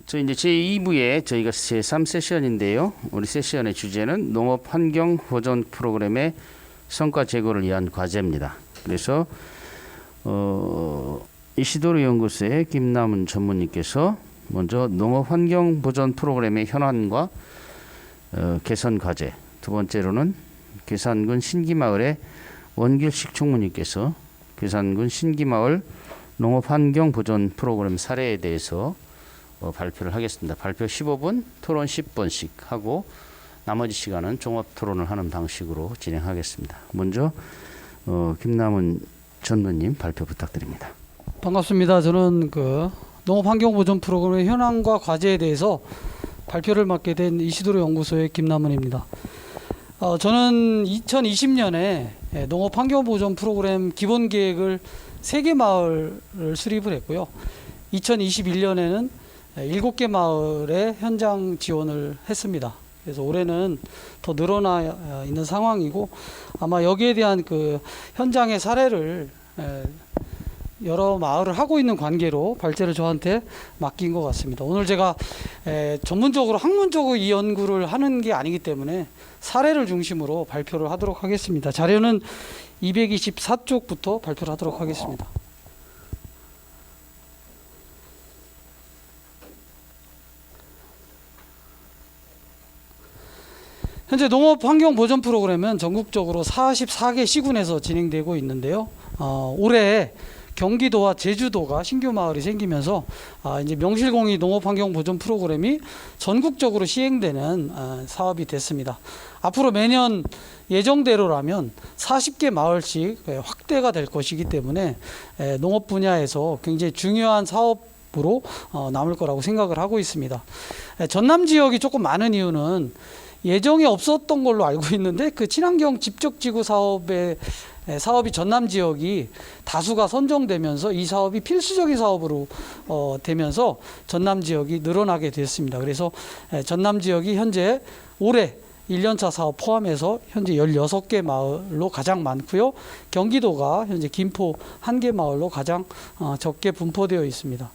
저 이제 제2부의 저희가 제3세션인데요. 우리 세션의 주제는 농업 환경 보존 프로그램의 성과 제고를 위한 과제입니다. 그래서 이시도르 연구소의 김남은 전문님께서 먼저 농업 환경 보존 프로그램의 현안과 개선 과제, 두 번째로는 괴산군 신기마을의 원길식 총무님께서 괴산군 신기마을 농업 환경 보존 프로그램 사례에 대해서 발표를 하겠습니다. 발표 15분, 토론 10분씩 하고 나머지 시간은 종합 토론을 하는 방식으로 진행하겠습니다. 먼저 김남은 전무님 발표 부탁드립니다. 반갑습니다. 저는 농업환경보존 프로그램의 현황과 과제에 대해서 발표를 맡게 된 이시도르 연구소의 김남은입니다. 저는 2020년에 농업환경보존 프로그램 기본계획을 3개 마을을 수립을 했고요. 2021년에는 7개 마을에 현장 지원을 했습니다. 그래서 올해는 더 늘어나 있는 상황이고, 아마 여기에 대한 현장의 사례를 여러 마을을 하고 있는 관계로 발제를 저한테 맡긴 것 같습니다. 오늘 제가 전문적으로 학문적으로 이 연구를 하는 게 아니기 때문에 사례를 중심으로 발표를 하도록 하겠습니다. 자료는 224쪽부터 발표를 하도록 하겠습니다. 현재 농업환경보존 프로그램은 전국적으로 44개 시군에서 진행되고 있는데요. 올해 경기도와 제주도가 신규 마을이 생기면서 이제 명실공히 농업환경보존 프로그램이 전국적으로 시행되는 사업이 됐습니다. 앞으로 매년 예정대로라면 40개 마을씩 확대가 될 것이기 때문에 농업 분야에서 굉장히 중요한 사업으로 남을 거라고 생각을 하고 있습니다. 전남 지역이 조금 많은 이유는 예정에 없었던 걸로 알고 있는데 친환경 집적지구 사업이 전남 지역이 다수가 선정되면서 이 사업이 필수적인 사업으로 되면서 전남 지역이 늘어나게 됐습니다. 그래서 전남 지역이 현재 올해 1년차 사업 포함해서 현재 16개 마을로 가장 많고요. 경기도가 현재 김포 1개 마을로 가장 적게 분포되어 있습니다.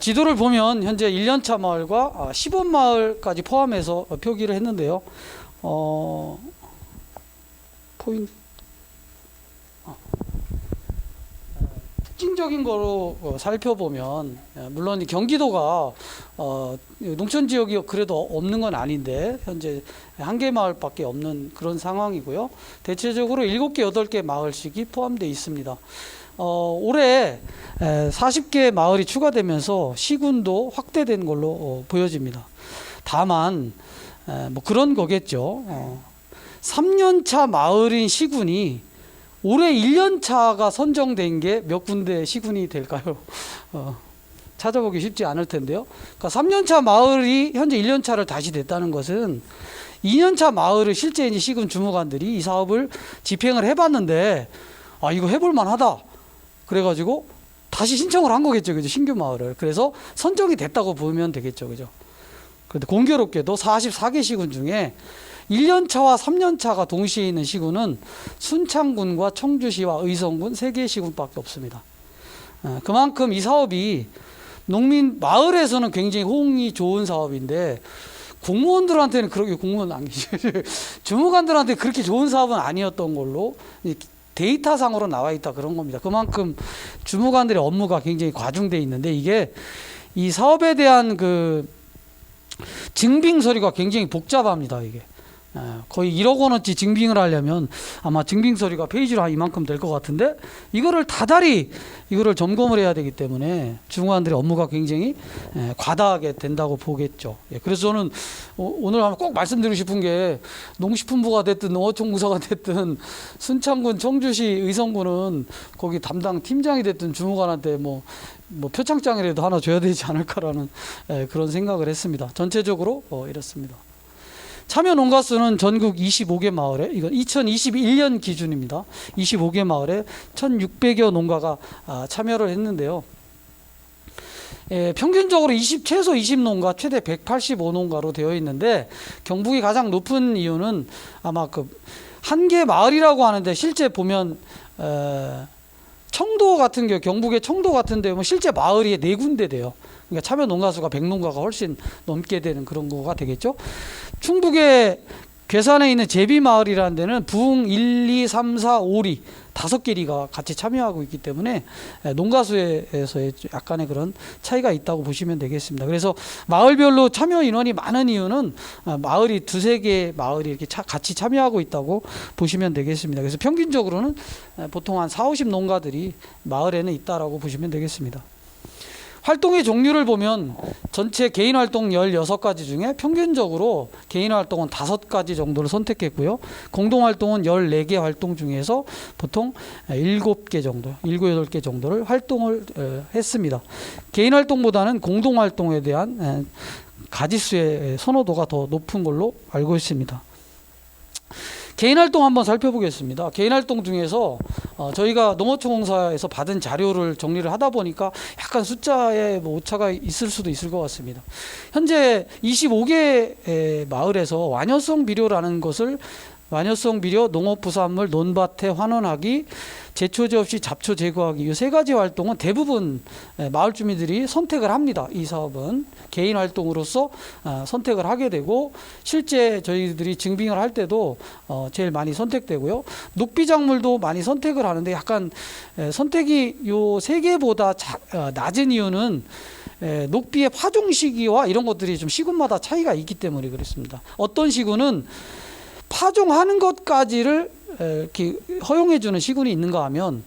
지도를 보면 현재 1년차 마을과 시범 마을까지 포함해서 표기를 했는데요. 특징적인 거로 살펴보면, 물론 경기도가 농촌 지역이 그래도 없는 건 아닌데 현재 1개 마을밖에 없는 그런 상황이고요. 대체적으로 7개, 8개 마을씩이 포함되어 있습니다. 올해 40개 마을이 추가되면서 시군도 확대된 걸로 보여집니다. 다만 뭐 그런 거겠죠. 3년차 마을인 시군이 올해 1년차가 선정된 게 몇 군데 시군이 될까요? 찾아보기 쉽지 않을 텐데요. 그러니까 3년차 마을이 현재 1년차를 다시 됐다는 것은 2년차 마을을 실제 이제 시군 주무관들이 이 사업을 집행을 해봤는데 이거 해볼 만하다. 그래가지고 다시 신청을 한 거겠죠, 그죠? 신규 마을을. 그래서 선정이 됐다고 보면 되겠죠, 그죠? 그런데 공교롭게도 44개 시군 중에 1년차와 3년차가 동시에 있는 시군은 순창군과 청주시와 의성군 3개 시군밖에 없습니다. 그만큼 이 사업이 농민 마을에서는 굉장히 호응이 좋은 사업인데 공무원들한테는 그렇게 공무원 안 계시죠. 주무관들한테 그렇게 좋은 사업은 아니었던 걸로 데이터상으로 나와 있다 그런 겁니다. 그만큼 주무관들의 업무가 굉장히 과중되어 있는데 이게 이 사업에 대한 증빙 서류가 굉장히 복잡합니다. 이게 거의 1억 원어치 증빙을 하려면 아마 증빙 서류가 페이지로 한 이만큼 될 것 같은데 이거를 다달이 이거를 점검을 해야 되기 때문에 주무관들의 업무가 굉장히 과다하게 된다고 보겠죠. 그래서 저는 오늘 꼭 말씀드리고 싶은 게 농식품부가 됐든 농어촌부서가 됐든 순창군, 청주시, 의성군은 거기 담당 팀장이 됐든 주무관한테 뭐 표창장이라도 하나 줘야 되지 않을까라는 그런 생각을 했습니다. 전체적으로 이렇습니다. 참여 농가 수는 전국 25개 마을에, 이건 2021년 기준입니다. 25개 마을에 1,600여 농가가 참여를 했는데요. 평균적으로 최소 20농가, 최대 185농가로 되어 있는데 경북이 가장 높은 이유는 아마 1개 마을이라고 하는데 실제 보면 청도 같은 경우 경북의 청도 같은 데 보면 실제 마을이 4군데 돼요. 그러니까 참여 농가수가 100농가가 훨씬 넘게 되는 그런 거가 되겠죠. 충북의 괴산에 있는 제비마을이라는 데는 부흥 1, 2, 3, 4, 5리 5개 리가 같이 참여하고 있기 때문에 농가수에서의 약간의 그런 차이가 있다고 보시면 되겠습니다. 그래서 마을별로 참여 인원이 많은 이유는 마을이 2-3개 마을이 이렇게 같이 참여하고 있다고 보시면 되겠습니다. 그래서 평균적으로는 보통 한 40, 50 농가들이 마을에는 있다라고 보시면 되겠습니다. 활동의 종류를 보면 전체 개인 활동 16가지 중에 평균적으로 개인 활동은 5가지 정도를 선택했고요. 공동 활동은 14개 활동 중에서 보통 7개 정도, 7, 8개 정도를 활동을 했습니다. 개인 활동보다는 공동 활동에 대한 가지수의 선호도가 더 높은 걸로 알고 있습니다. 개인 활동 한번 살펴보겠습니다. 개인 활동 중에서 저희가 농어촌공사에서 받은 자료를 정리를 하다 보니까 약간 숫자에 뭐 오차가 있을 수도 있을 것 같습니다. 현재 25개 마을에서 완효성 비료라는 것을 완효성 비료, 농업부산물, 논밭에 환원하기, 제초제 없이 잡초 제거하기, 이 3가지 활동은 대부분 마을 주민들이 선택을 합니다. 이 사업은 개인 활동으로서 선택을 하게 되고, 실제 저희들이 증빙을 할 때도 제일 많이 선택되고요. 녹비작물도 많이 선택을 하는데 약간 선택이 요 3개보다 낮은 이유는 녹비의 파종 시기와 이런 것들이 좀 시군마다 차이가 있기 때문에 그렇습니다. 어떤 시군은 파종하는 것까지를 이렇게 허용해주는 시군이 있는가 하면,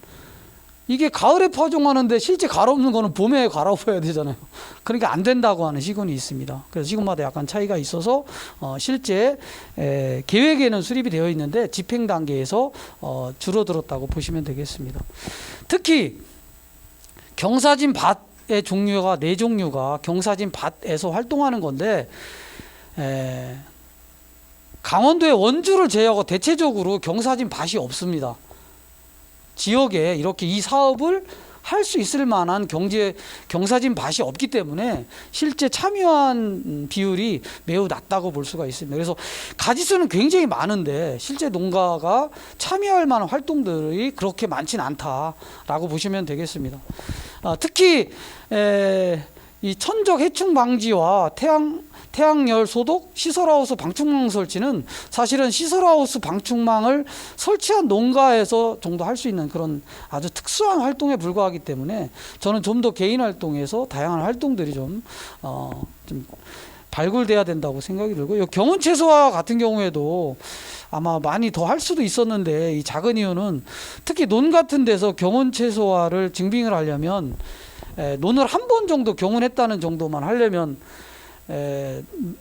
이게 가을에 파종하는데 실제 갈아엎는 거는 봄에 갈아엎어야 되잖아요. 그러니까 안 된다고 하는 시군이 있습니다. 그래서 시군마다 약간 차이가 있어서 실제 계획에는 수립이 되어 있는데 집행 단계에서 줄어들었다고 보시면 되겠습니다. 특히 경사진 밭의 종류가 4종류가 경사진 밭에서 활동하는 건데, 강원도의 원주를 제외하고 대체적으로 경사진 밭이 없습니다. 지역에 이렇게 이 사업을 할 수 있을 만한 경사진 밭이 없기 때문에 실제 참여한 비율이 매우 낮다고 볼 수가 있습니다. 그래서 가지수는 굉장히 많은데 실제 농가가 참여할 만한 활동들이 그렇게 많지는 않다라고 보시면 되겠습니다. 특히 이 천적 해충 방지와 태양열 소독, 시설하우스 방충망 설치는 사실은 시설하우스 방충망을 설치한 농가에서 정도 할 수 있는 그런 아주 특수한 활동에 불과하기 때문에 저는 좀 더 개인 활동에서 다양한 활동들이 좀 발굴돼야 된다고 생각이 들고, 경운 채소와 같은 경우에도 아마 많이 더 할 수도 있었는데, 이 작은 이유는 특히 논 같은 데서 경운 채소화를 증빙을 하려면 논을 한 번 정도 경운했다는 정도만 하려면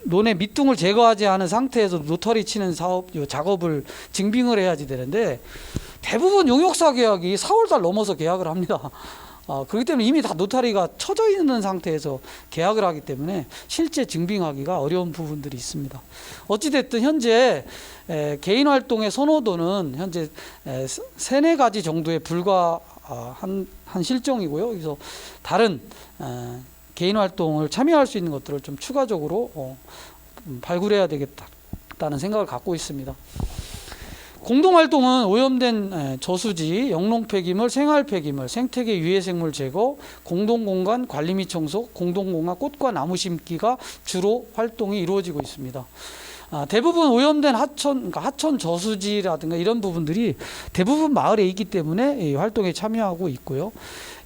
논의 밑둥을 제거하지 않은 상태에서 노터리 치는 작업을 증빙을 해야지 되는데, 대부분 용역사 계약이 4월달 넘어서 계약을 합니다. 그렇기 때문에 이미 다 노타리가 쳐져 있는 상태에서 계약을 하기 때문에 실제 증빙하기가 어려운 부분들이 있습니다. 어찌됐든 현재 개인 활동의 선호도는 현재 3-4가지 정도에 불과한 실정이고요. 그래서 다른 개인 활동을 참여할 수 있는 것들을 좀 추가적으로 발굴해야 되겠다는 생각을 갖고 있습니다. 공동활동은 오염된 저수지, 영농 폐기물, 생활 폐기물, 생태계 유해 생물 제거, 공동공간 관리 및 청소, 공동공간 꽃과 나무 심기가 주로 활동이 이루어지고 있습니다. 대부분 오염된 그러니까 하천 저수지라든가 이런 부분들이 대부분 마을에 있기 때문에 이 활동에 참여하고 있고요.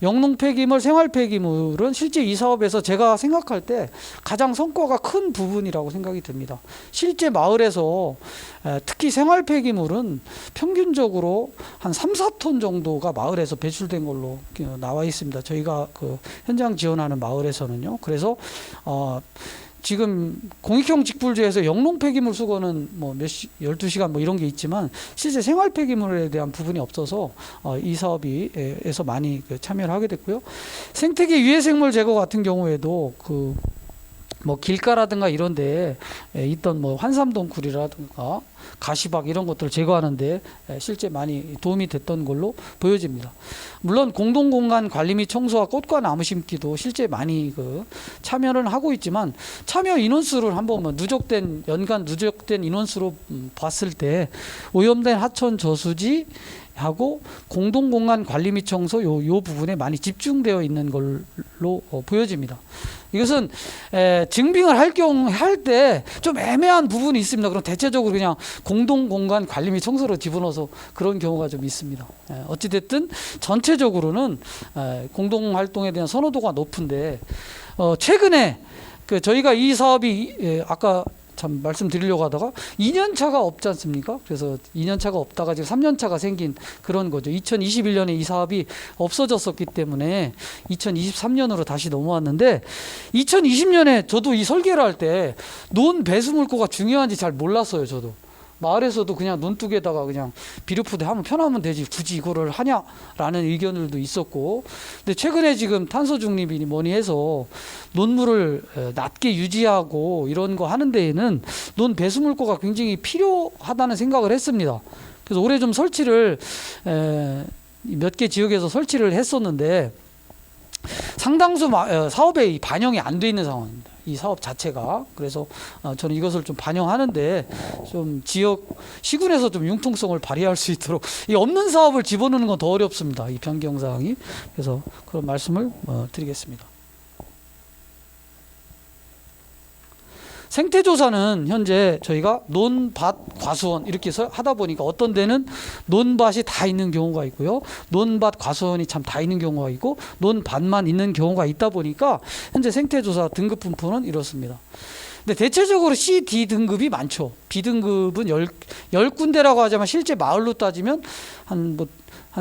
영농 폐기물, 생활 폐기물은 실제 이 사업에서 제가 생각할 때 가장 성과가 큰 부분이라고 생각이 듭니다. 실제 마을에서 특히 생활 폐기물은 평균적으로 한 3-4톤 정도가 마을에서 배출된 걸로 나와 있습니다. 저희가 그 현장 지원하는 마을에서는요. 그래서 지금 공익형 직불제에서 영농 폐기물 수거는 뭐 12시간 뭐 이런 게 있지만 실제 생활 폐기물에 대한 부분이 없어서 이 사업에서 많이 참여를 하게 됐고요. 생태계 유해 생물 제거 같은 경우에도 뭐 길가라든가 이런데 있던 뭐 환삼동굴이라든가 가시박 이런 것들을 제거하는데 실제 많이 도움이 됐던 걸로 보여집니다. 물론 공동공간 관리 및 청소와 꽃과 나무 심기도 실제 많이 참여를 하고 있지만, 참여 인원수를 한번 연간 누적된 인원수로 봤을 때 오염된 하천 저수지, 하고 공동공간 관리 및 청소 요 부분에 많이 집중되어 있는 걸로 보여집니다. 이것은 증빙을 할 때 좀 애매한 부분이 있습니다. 그럼 대체적으로 그냥 공동공간 관리 및 청소로 집어넣어서 그런 경우가 좀 있습니다. 어찌됐든 전체적으로는 공동활동에 대한 선호도가 높은데 최근에 저희가 이 사업이 아까 참 말씀드리려고 하다가 2년 차가 없지 않습니까? 그래서 2년 차가 없다가 지금 3년 차가 생긴 그런 거죠. 2021년에 이 사업이 없어졌었기 때문에 2023년으로 다시 넘어왔는데 2020년에 저도 이 설계를 할 때 논 배수물고가 중요한지 잘 몰랐어요. 저도 마을에서도 그냥 논둑에다가 그냥 비료푸대 하면 편하면 되지 굳이 이거를 하냐라는 의견들도 있었고, 근데 최근에 지금 탄소 중립이니 뭐니 해서 논물을 낮게 유지하고 이런 거 하는 데에는 논 배수물고가 굉장히 필요하다는 생각을 했습니다. 그래서 올해 좀 설치를 몇 개 지역에서 설치를 했었는데 상당수 사업에 반영이 안 돼 있는 상황입니다. 이 사업 자체가. 그래서 저는 이것을 좀 반영하는데 좀 지역 시군에서 좀 융통성을 발휘할 수 있도록, 이 없는 사업을 집어넣는 건 더 어렵습니다. 이 변경 사항이. 그래서 그런 말씀을 드리겠습니다. 생태조사는 현재 저희가 논밭 과수원 이렇게 해서 하다 보니까 어떤 데는 논밭이 다 있는 경우가 있고요. 논밭 과수원이 참 다 있는 경우가 있고 논밭만 있는 경우가 있다 보니까 현재 생태조사 등급 분포는 이렇습니다. 근데 대체적으로 C, D 등급이 많죠. B 등급은 10군데라고 하자면 실제 마을로 따지면 한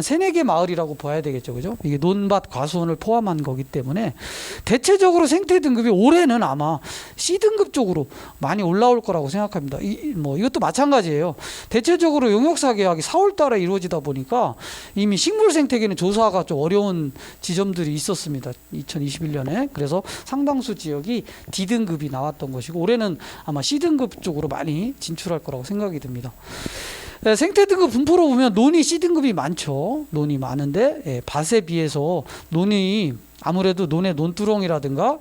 3, 4개 마을이라고 봐야 되겠죠. 그죠? 이게 논밭 과수원을 포함한 거기 때문에 대체적으로 생태 등급이 올해는 아마 C 등급 쪽으로 많이 올라올 거라고 생각합니다. 이것도 마찬가지예요. 대체적으로 용역사 계약이 4월 달에 이루어지다 보니까 이미 식물 생태계는 조사가 좀 어려운 지점들이 있었습니다. 2021년에. 그래서 상당수 지역이 D 등급이 나왔던 것이고 올해는 아마 C 등급 쪽으로 많이 진출할 거라고 생각이 듭니다. 생태 등급 분포로 보면 논이 C 등급이 많죠. 논이 많은데 밭에 비해서 논이 아무래도 논의 논두렁이라든가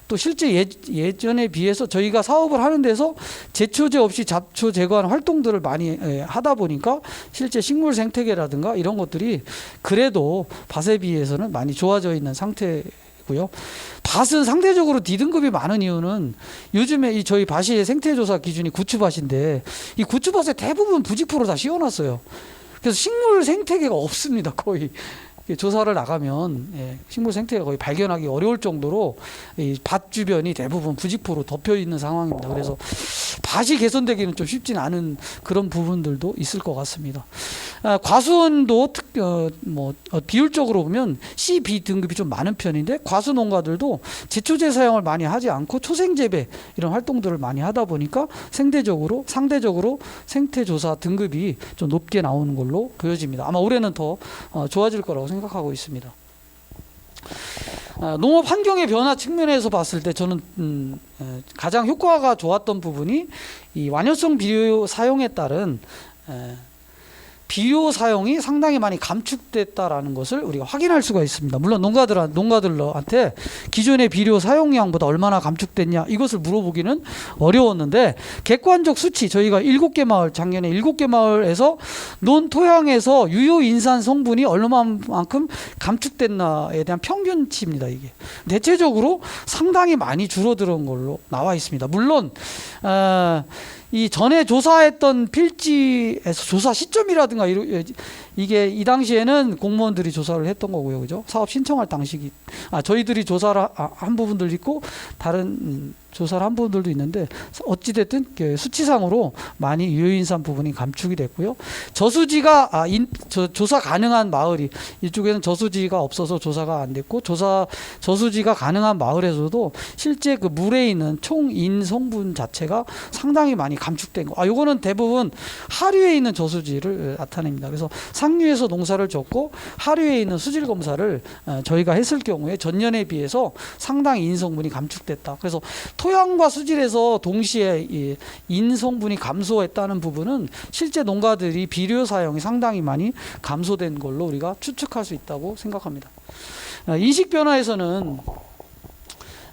또 실제 예전에 비해서 저희가 사업을 하는 데서 제초제 없이 잡초 제거하는 활동들을 많이 하다 보니까 실제 식물 생태계라든가 이런 것들이 그래도 밭에 비해서는 많이 좋아져 있는 상태고요. 밭은 상대적으로 D등급이 많은 이유는 요즘에 이 저희 밭이 생태조사 기준이 구추밭인데 이 구추밭에 대부분 부직포로 다 씌워놨어요. 그래서 식물 생태계가 없습니다. 거의. 조사를 나가면 식물 생태계가 거의 발견하기 어려울 정도로 이 밭 주변이 대부분 부직포로 덮여 있는 상황입니다. 그래서 밭이 개선되기는 좀 쉽진 않은 그런 부분들도 있을 것 같습니다. 과수원도 비율적으로 보면 C, B 등급이 좀 많은 편인데 과수 농가들도 제초제 사용을 많이 하지 않고 초생재배 이런 활동들을 많이 하다 보니까 상대적으로 생태조사 등급이 좀 높게 나오는 걸로 보여집니다. 아마 올해는 더 좋아질 거라고 생각하고 있습니다. 농업 환경의 변화 측면에서 봤을 때 저는 가장 효과가 좋았던 부분이 이 완효성 비료 사용에 따른 비료 사용이 상당히 많이 감축됐다라는 것을 우리가 확인할 수가 있습니다. 물론 농가들한테 기존의 비료 사용량보다 얼마나 감축됐냐 이것을 물어보기는 어려웠는데 객관적 수치 저희가 7개 마을 작년에 7개 마을에서 논 토양에서 유효 인산 성분이 얼마만큼 감축됐나에 대한 평균치입니다. 이게 대체적으로 상당히 많이 줄어드는 걸로 나와 있습니다. 물론 이 전에 조사했던 필지에서 조사 시점이라든가 이게 이 당시에는 공무원들이 조사를 했던 거고요, 그죠? 사업 신청할 당시기 저희들이 조사를 한 부분들 있고 다른 조사를 한 부분들도 있는데 어찌됐든 수치상으로 많이 유효인산 부분이 감축이 됐고요. 저수지가 조사 가능한 마을이 이쪽에는 저수지가 없어서 조사가 안 됐고 저수지가 가능한 마을에서도 실제 그 물에 있는 총인 성분 자체가 상당히 많이 감축된 거. 요거는 대부분 하류에 있는 저수지를 나타냅니다. 그래서 상류에서 농사를 졌고 하류에 있는 수질 검사를 저희가 했을 경우에 전년에 비해서 상당히 인 성분이 감축됐다. 그래서 토양과 수질에서 동시에 이 인 성분이 감소했다는 부분은 실제 농가들이 비료 사용이 상당히 많이 감소된 걸로 우리가 추측할 수 있다고 생각합니다. 인식 변화에서는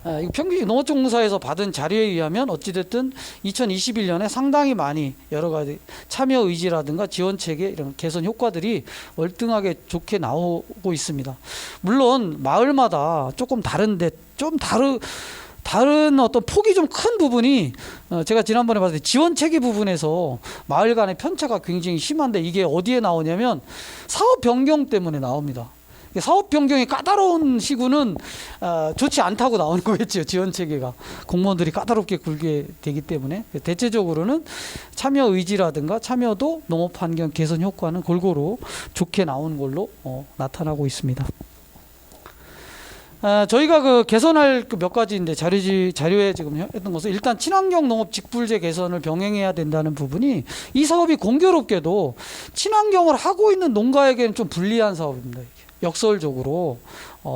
이거 평균 농어촌공사에서 받은 자료에 의하면 어찌됐든 2021년에 상당히 많이 여러 가지 참여 의지라든가 지원 체계 이런 개선 효과들이 월등하게 좋게 나오고 있습니다. 물론 마을마다 조금 다른데 좀 다른 어떤 폭이 좀 큰 부분이 제가 지난번에 봤을 때 지원 체계 부분에서 마을 간의 편차가 굉장히 심한데 이게 어디에 나오냐면 사업 변경 때문에 나옵니다. 사업 변경이 까다로운 시구는 좋지 않다고 나오는 거겠죠. 지원 체계가 공무원들이 까다롭게 굴게 되기 때문에 대체적으로는 참여 의지라든가 참여도 농업 환경 개선 효과는 골고루 좋게 나오는 걸로 나타나고 있습니다. 저희가 그 개선할 그 몇 가지인데 자료에 지금 했던 것은 일단 친환경 농업 직불제 개선을 병행해야 된다는 부분이 이 사업이 공교롭게도 친환경을 하고 있는 농가에게는 좀 불리한 사업입니다. 역설적으로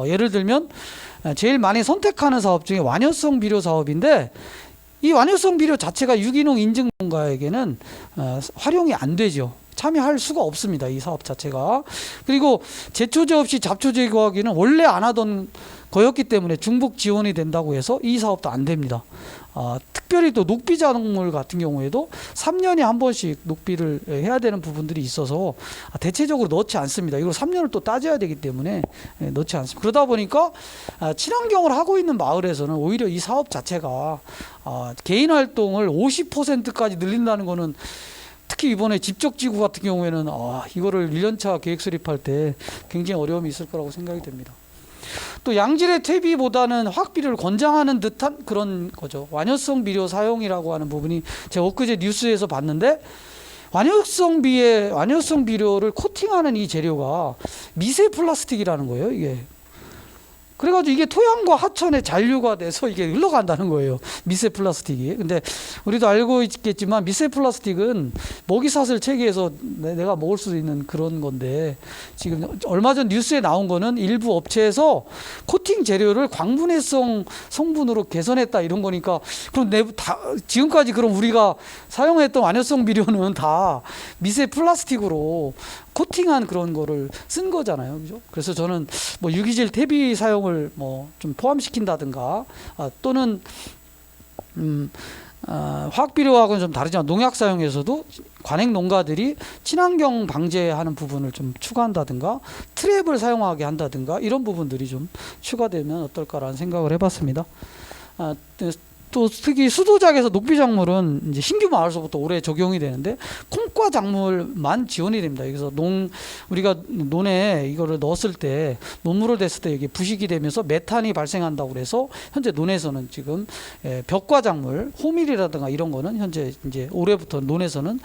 예를 들면 제일 많이 선택하는 사업 중에 완효성 비료 사업인데 이 완효성 비료 자체가 유기농 인증 농가에게는 활용이 안 되죠. 참여할 수가 없습니다. 이 사업 자체가. 그리고 제초제 없이 잡초 제거하기는 원래 안 하던 거였기 때문에 중복 지원이 된다고 해서 이 사업도 안 됩니다. 특별히 또 녹비 작물 같은 경우에도 3년에 한 번씩 녹비를 해야 되는 부분들이 있어서 대체적으로 넣지 않습니다. 이걸 3년을 또 따져야 되기 때문에 넣지 않습니다. 그러다 보니까 친환경을 하고 있는 마을에서는 오히려 이 사업 자체가 개인 활동을 50%까지 늘린다는 거는 특히 이번에 집적지구 같은 경우에는 이거를 1년차 계획 수립할 때 굉장히 어려움이 있을 거라고 생각이 됩니다. 또 양질의 퇴비보다는 화학비료를 권장하는 듯한 그런 거죠. 완효성 비료 사용이라고 하는 부분이 제가 엊그제 뉴스에서 봤는데 완효성 비료를 코팅하는 이 재료가 미세 플라스틱이라는 거예요. 이게 그래가지고 이게 토양과 하천에 잔류가 돼서 이게 흘러간다는 거예요. 미세 플라스틱이. 근데 우리도 알고 있겠지만 미세 플라스틱은 먹이사슬 체계에서 내가 먹을 수 있는 그런 건데 지금 얼마 전 뉴스에 나온 거는 일부 업체에서 코팅 재료를 광분해성 성분으로 개선했다 이런 거니까 그럼 지금까지 그럼 우리가 사용했던 완효성 비료는 다 미세 플라스틱으로 코팅한 그런 거를 쓴 거잖아요. 그죠? 그래서 저는 뭐 유기질 퇴비 사용을 뭐 좀 포함시킨다든가 또는 화학비료하고는 좀 다르지만 농약 사용에서도 관행 농가들이 친환경 방제하는 부분을 좀 추가한다든가 트랩을 사용하게 한다든가 이런 부분들이 좀 추가되면 어떨까라는 생각을 해봤습니다. 또 특히 수도작에서 녹비 작물은 이제 신규 마을서부터 올해 적용이 되는데 콩과 작물만 지원이 됩니다. 그래서 우리가 논에 이거를 넣었을 때 논물을 댔을 때 이게 부식이 되면서 메탄이 발생한다고 그래서 현재 논에서는 지금 벽과 작물, 호밀이라든가 이런 거는 현재 이제 올해부터 논에서는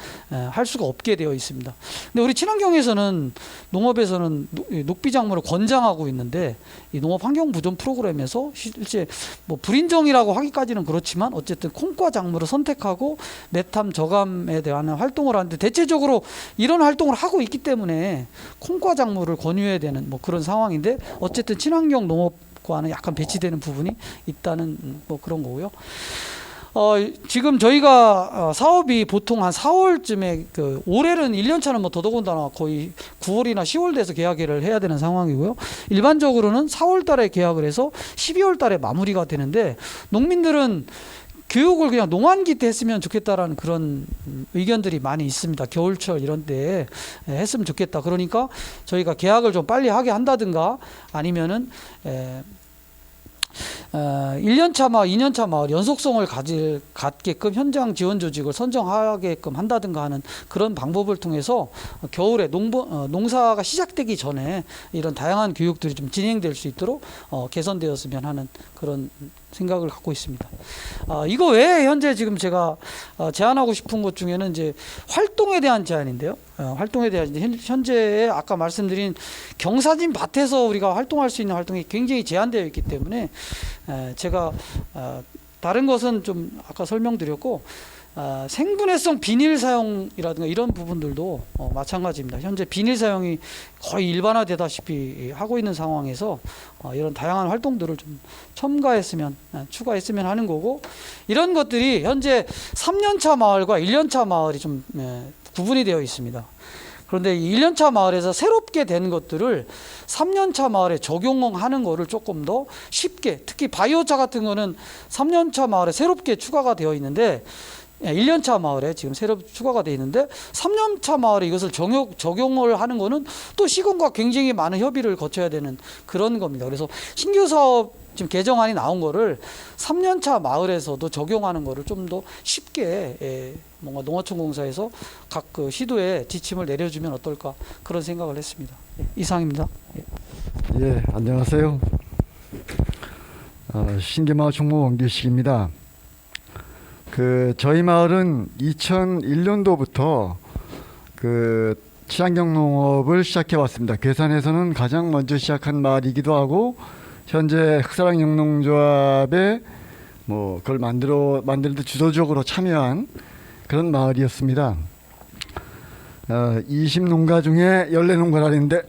할 수가 없게 되어 있습니다. 근데 우리 친환경에서는 농업에서는 녹비 작물을 권장하고 있는데 이 농업 환경 보존 프로그램에서 실제 뭐 불인정이라고 하기까지는 그렇지만 어쨌든 콩과 작물을 선택하고 메탄 저감에 대한 활동을 하는데 대체적으로 이런 활동을 하고 있기 때문에 콩과 작물을 권유해야 되는 뭐 그런 상황인데 어쨌든 친환경 농업과는 약간 배치되는 부분이 있다는 뭐 그런 거고요. 지금 저희가 사업이 보통 한 4월쯤에 올해는 1년차는 뭐 더더군다나 거의 9월이나 10월 돼서 계약을 해야 되는 상황이고요. 일반적으로는 4월 달에 계약을 해서 12월 달에 마무리가 되는데 농민들은 교육을 그냥 농한기 때 했으면 좋겠다라는 그런 의견들이 많이 있습니다. 겨울철 이런 때 했으면 좋겠다. 그러니까 저희가 계약을 좀 빨리 하게 한다든가 아니면은 1년차 마을, 2년차 마을 연속성을 갖게끔 현장 지원 조직을 선정하게끔 한다든가 하는 그런 방법을 통해서 겨울에 농사가 시작되기 전에 이런 다양한 교육들이 좀 진행될 수 있도록 개선되었으면 하는 그런 생각을 갖고 있습니다. 이거 외에 현재 지금 제가 제안하고 싶은 것 중에는 이제 활동에 대한 제안인데요. 활동에 대한 현재 아까 말씀드린 경사진 밭에서 우리가 활동할 수 있는 활동이 굉장히 제한되어 있기 때문에 제가 다른 것은 좀 아까 설명드렸고 생분해성 비닐 사용이라든가 이런 부분들도 마찬가지입니다. 현재 비닐 사용이 거의 일반화되다시피 하고 있는 상황에서 이런 다양한 활동들을 좀 추가했으면 하는 거고 이런 것들이 현재 3년차 마을과 1년차 마을이 좀 구분이 되어 있습니다. 그런데 이 1년차 마을에서 새롭게 된 것들을 3년차 마을에 적용하는 거를 조금 더 쉽게, 특히 바이오차 같은 거는 3년차 마을에 새롭게 추가가 되어 있는데 1년차 마을에 지금 새로 추가가 되어 있는데 3년차 마을에 이것을 적용을 하는 거는 또 시군과 굉장히 많은 협의를 거쳐야 되는 그런 겁니다. 그래서 신규 사업 지금 개정안이 나온 거를 3년차 마을에서도 적용하는 거를 좀 더 쉽게 뭔가 농어촌공사에서 각 그 시도에 지침을 내려주면 어떨까 그런 생각을 했습니다. 이상입니다. 예, 안녕하세요. 신기마을 총무 원규식입니다. 저희 마을은 2001년도부터 친환경 농업을 시작해 왔습니다. 괴산에서는 가장 먼저 시작한 마을이기도 하고, 현재 흑사랑 영농조합에 그걸 만드는데 주도적으로 참여한 그런 마을이었습니다. 20농가 중에 14농가라 했는데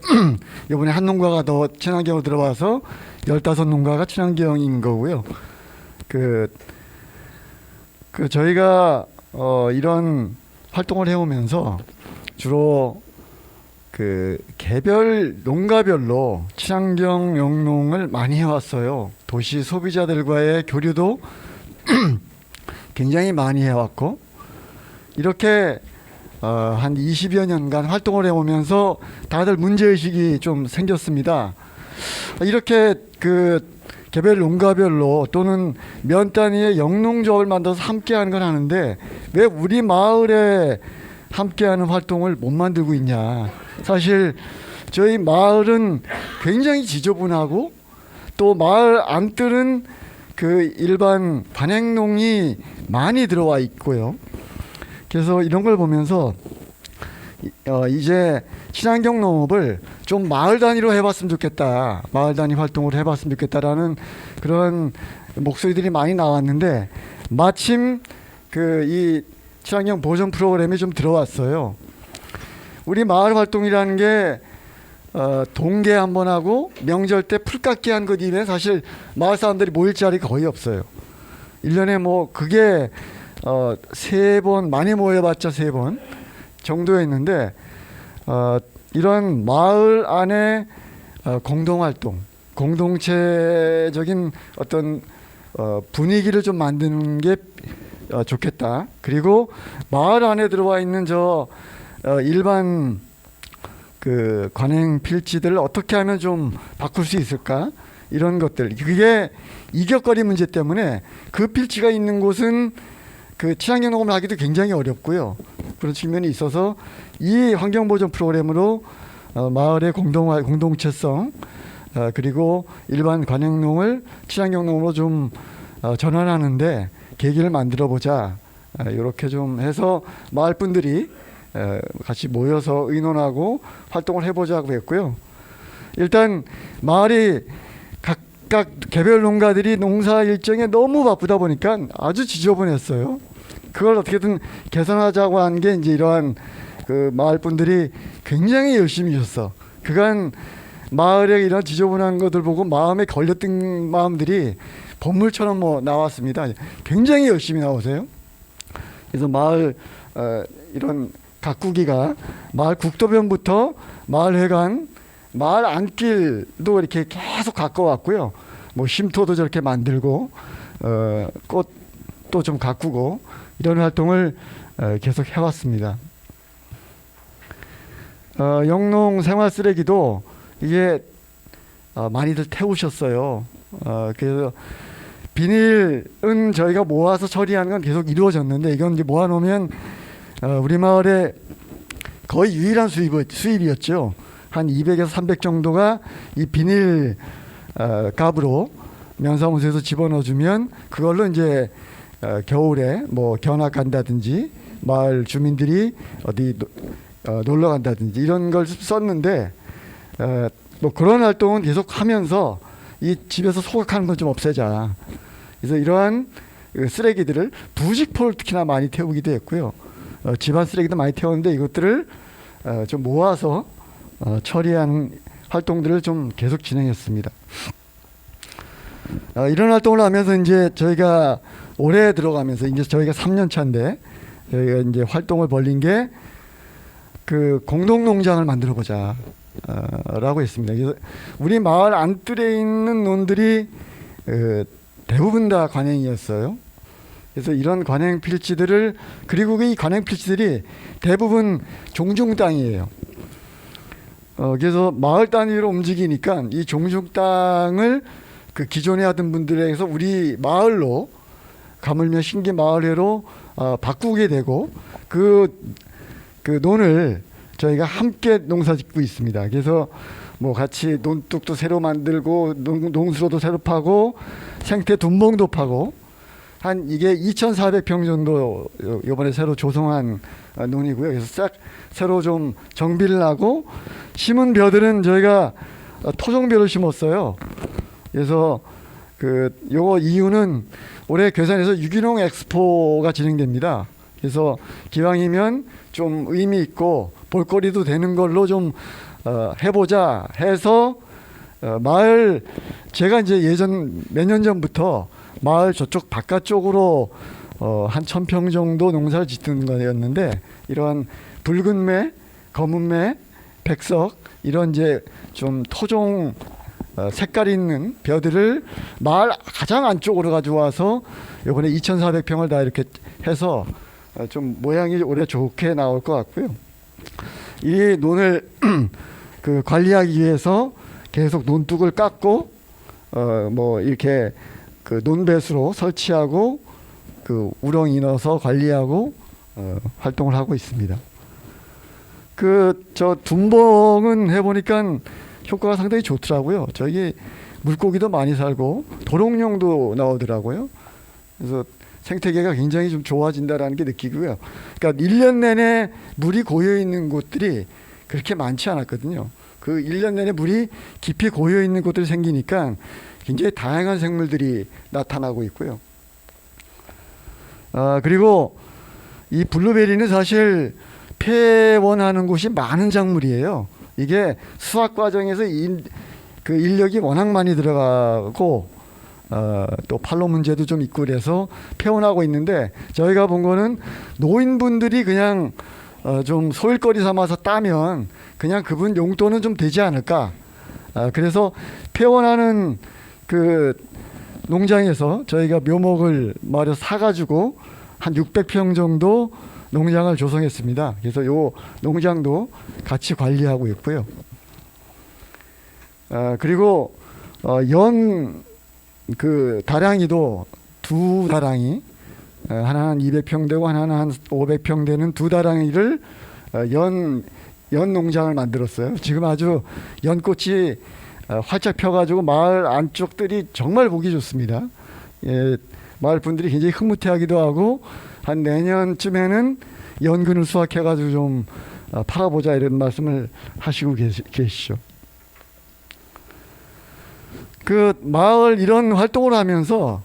이번에 한 농가가 더 친환경으로 들어와서 15농가가 친환경인 거고요. 저희가 이런 활동을 해오면서 주로 개별 농가별로 친환경 영농을 많이 해왔어요. 도시 소비자들과의 교류도 굉장히 많이 해왔고, 이렇게 한 20여 년간 활동을 해오면서 다들 문제의식이 좀 생겼습니다. 이렇게 개별 농가별로 또는 면 단위의 영농조합을 만들어서 함께하는 건 하는데 왜 우리 마을에 함께하는 활동을 못 만들고 있냐. 사실 저희 마을은 굉장히 지저분하고 또 마을 안뜰은 일반 관행농이 많이 들어와 있고요. 그래서 이런 걸 보면서 이제 친환경 농업을 좀 마을 단위로 해봤으면 좋겠다, 마을 단위 활동을 해봤으면 좋겠다라는 그런 목소리들이 많이 나왔는데, 마침 이 친환경 보존 프로그램이 좀 들어왔어요. 우리 마을 활동이라는 게 동계 한번 하고 명절 때 풀깎기 한 것 이외에 사실 마을 사람들이 모일 자리 거의 없어요. 1년에 그게 3번, 많이 모여봤자 3번 정도였는데, 이런 마을 안에 공동활동, 공동체적인 어떤 분위기를 좀 만드는 게 좋겠다. 그리고 마을 안에 들어와 있는 일반 관행 필지들을 어떻게 하면 좀 바꿀 수 있을까? 이런 것들. 그게 이격거리 문제 때문에 그 필지가 있는 곳은 친환경 농업을 하기도 굉장히 어렵고요. 그런 측면이 있어서 이 환경보존 프로그램으로 마을의 공동체성, 그리고 일반 관행농을 친환경 농업으로 좀 전환하는데 계기를 만들어 보자. 이렇게 좀 해서 마을 분들이 같이 모여서 의논하고 활동을 해보자고 했고요. 일단 마을이 각각 개별 농가들이 농사 일정에 너무 바쁘다 보니까 아주 지저분했어요. 그걸 어떻게든 개선하자고 한 게 이제 이러한 마을 분들이 굉장히 열심히 하셨어. 그간 마을에 이런 지저분한 것들 보고 마음에 걸렸던 마음들이 본물처럼 나왔습니다. 굉장히 열심히 나오세요. 그래서 마을 이런 가꾸기가 마을 국도변부터 마을 회관, 마을 안길도 이렇게 계속 가꿔왔고요. 쉼터도 저렇게 만들고 꽃도 좀 가꾸고 이런 활동을 계속 해왔습니다. 영농 생활 쓰레기도 이게 많이들 태우셨어요. 그래서 비닐은 저희가 모아서 처리하는 건 계속 이루어졌는데, 이건 이제 모아놓으면 우리 마을에 거의 유일한 수입이었죠. 한 200에서 300 정도가 이 비닐 값으로 면사무소에서 집어넣어주면 그걸로 이제 겨울에 견학 간다든지 마을 주민들이 어디 놀러 간다든지 이런 걸 썼는데, 그런 활동은 계속 하면서 이 집에서 소각하는 건 좀 없애자. 그래서 이러한 쓰레기들을 부직포를 특히나 많이 태우기도 했고요. 집안 쓰레기도 많이 태웠는데 이것들을 좀 모아서 처리하는 활동들을 좀 계속 진행했습니다. 이런 활동을 하면서 이제 저희가 올해 들어가면서 이제 저희가 3년 차인데 저희가 이제 활동을 벌린 게 그 공동 농장을 만들어 보자 라고 했습니다. 그래서 우리 마을 안뜰에 있는 논들이 대부분 다 관행이었어요. 그래서 이런 관행 필지들을, 그리고 이 관행 필지들이 대부분 종중 땅이에요. 그래서 마을 단위로 움직이니까 이 종중 땅을 그 기존에 하던 분들에게서 우리 마을로, 가물며 신기 마을회로 바꾸게 되고, 그 논을 저희가 함께 농사 짓고 있습니다. 그래서 뭐 같이 논둑도 새로 만들고 농수로도 새로 파고 생태 둔봉도 파고, 한 이게 2,400평 정도 이번에 새로 조성한 논이고요. 그래서 싹 새로 좀 정비를 하고, 심은 벼들은 저희가 토종벼를 심었어요. 그래서 요거 이유는 올해 괴산에서 유기농 엑스포가 진행됩니다. 그래서 기왕이면 좀 의미 있고 볼거리도 되는 걸로 좀 해보자 해서 마을, 제가 이제 예전 몇 년 전부터 마을 저쪽 바깥쪽으로 한 1,000평 정도 농사를 짓는 거였는데, 이러한 붉은 매, 검은 매, 백석 이런 이제 좀 토종 색깔 있는 벼들을 마을 가장 안쪽으로 가져와서 이번에 2,400평을 다 이렇게 해서 좀 모양이 올해 좋게 나올 것 같고요. 이 논을 그 관리하기 위해서 계속 논둑을 깎고 뭐 이렇게 그 논배수로 설치하고 그 우렁이 넣어서 관리하고 활동을 하고 있습니다. 저 둔봉은 해보니까 효과가 상당히 좋더라고요. 저기 물고기도 많이 살고 도롱뇽도 나오더라고요. 그래서 생태계가 굉장히 좀 좋아진다라는 게 느끼고요. 그러니까 1년 내내 물이 고여 있는 곳들이 그렇게 많지 않았거든요. 그 1년 내내 물이 깊이 고여 있는 곳들이 생기니까 굉장히 다양한 생물들이 나타나고 있고요. 그리고 이 블루베리는 사실 폐원하는 곳이 많은 작물이에요. 이게 수확 과정에서 그 인력이 워낙 많이 들어가고 또 판로 문제도 좀 있고 그래서 폐원하고 있는데, 저희가 본 거는 노인분들이 그냥 좀 소일거리 삼아서 따면 그냥 그분 용돈은 좀 되지 않을까. 그래서 폐원하는 그 농장에서 저희가 묘목을 마련 사가지고 한 600평 정도 농장을 조성했습니다. 그래서 요 농장도 같이 관리하고 있고요. 그리고 연 그 다랑이도 두 다랑이, 하나는 200평 되고 하나는 한 500평 되는 두 다랑이를 연 농장을 만들었어요. 지금 아주 연꽃이 활짝 펴가지고 마을 안쪽들이 정말 보기 좋습니다. 예, 마을 분들이 굉장히 흐뭇해하기도 하고, 한 내년쯤에는 연근을 수확해가지고 좀 팔아보자 이런 말씀을 하시고 계시죠. 그 마을 이런 활동을 하면서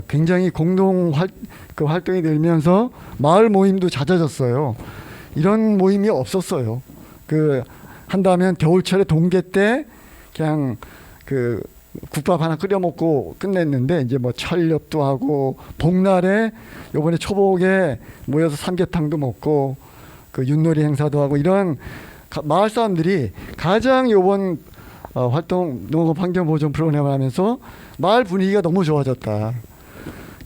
굉장히 그 활동이 늘면서 마을 모임도 잦아졌어요. 이런 모임이 없었어요. 한다면 겨울철에 동계 때 그냥 국밥 하나 끓여 먹고 끝냈는데, 이제 뭐 철렵도 하고 복날에 요번에 초복에 모여서 삼계탕도 먹고 그 윷놀이 행사도 하고, 이런 마을 사람들이 가장 요번 활동 농업 환경 보존 프로그램을 하면서 마을 분위기가 너무 좋아졌다.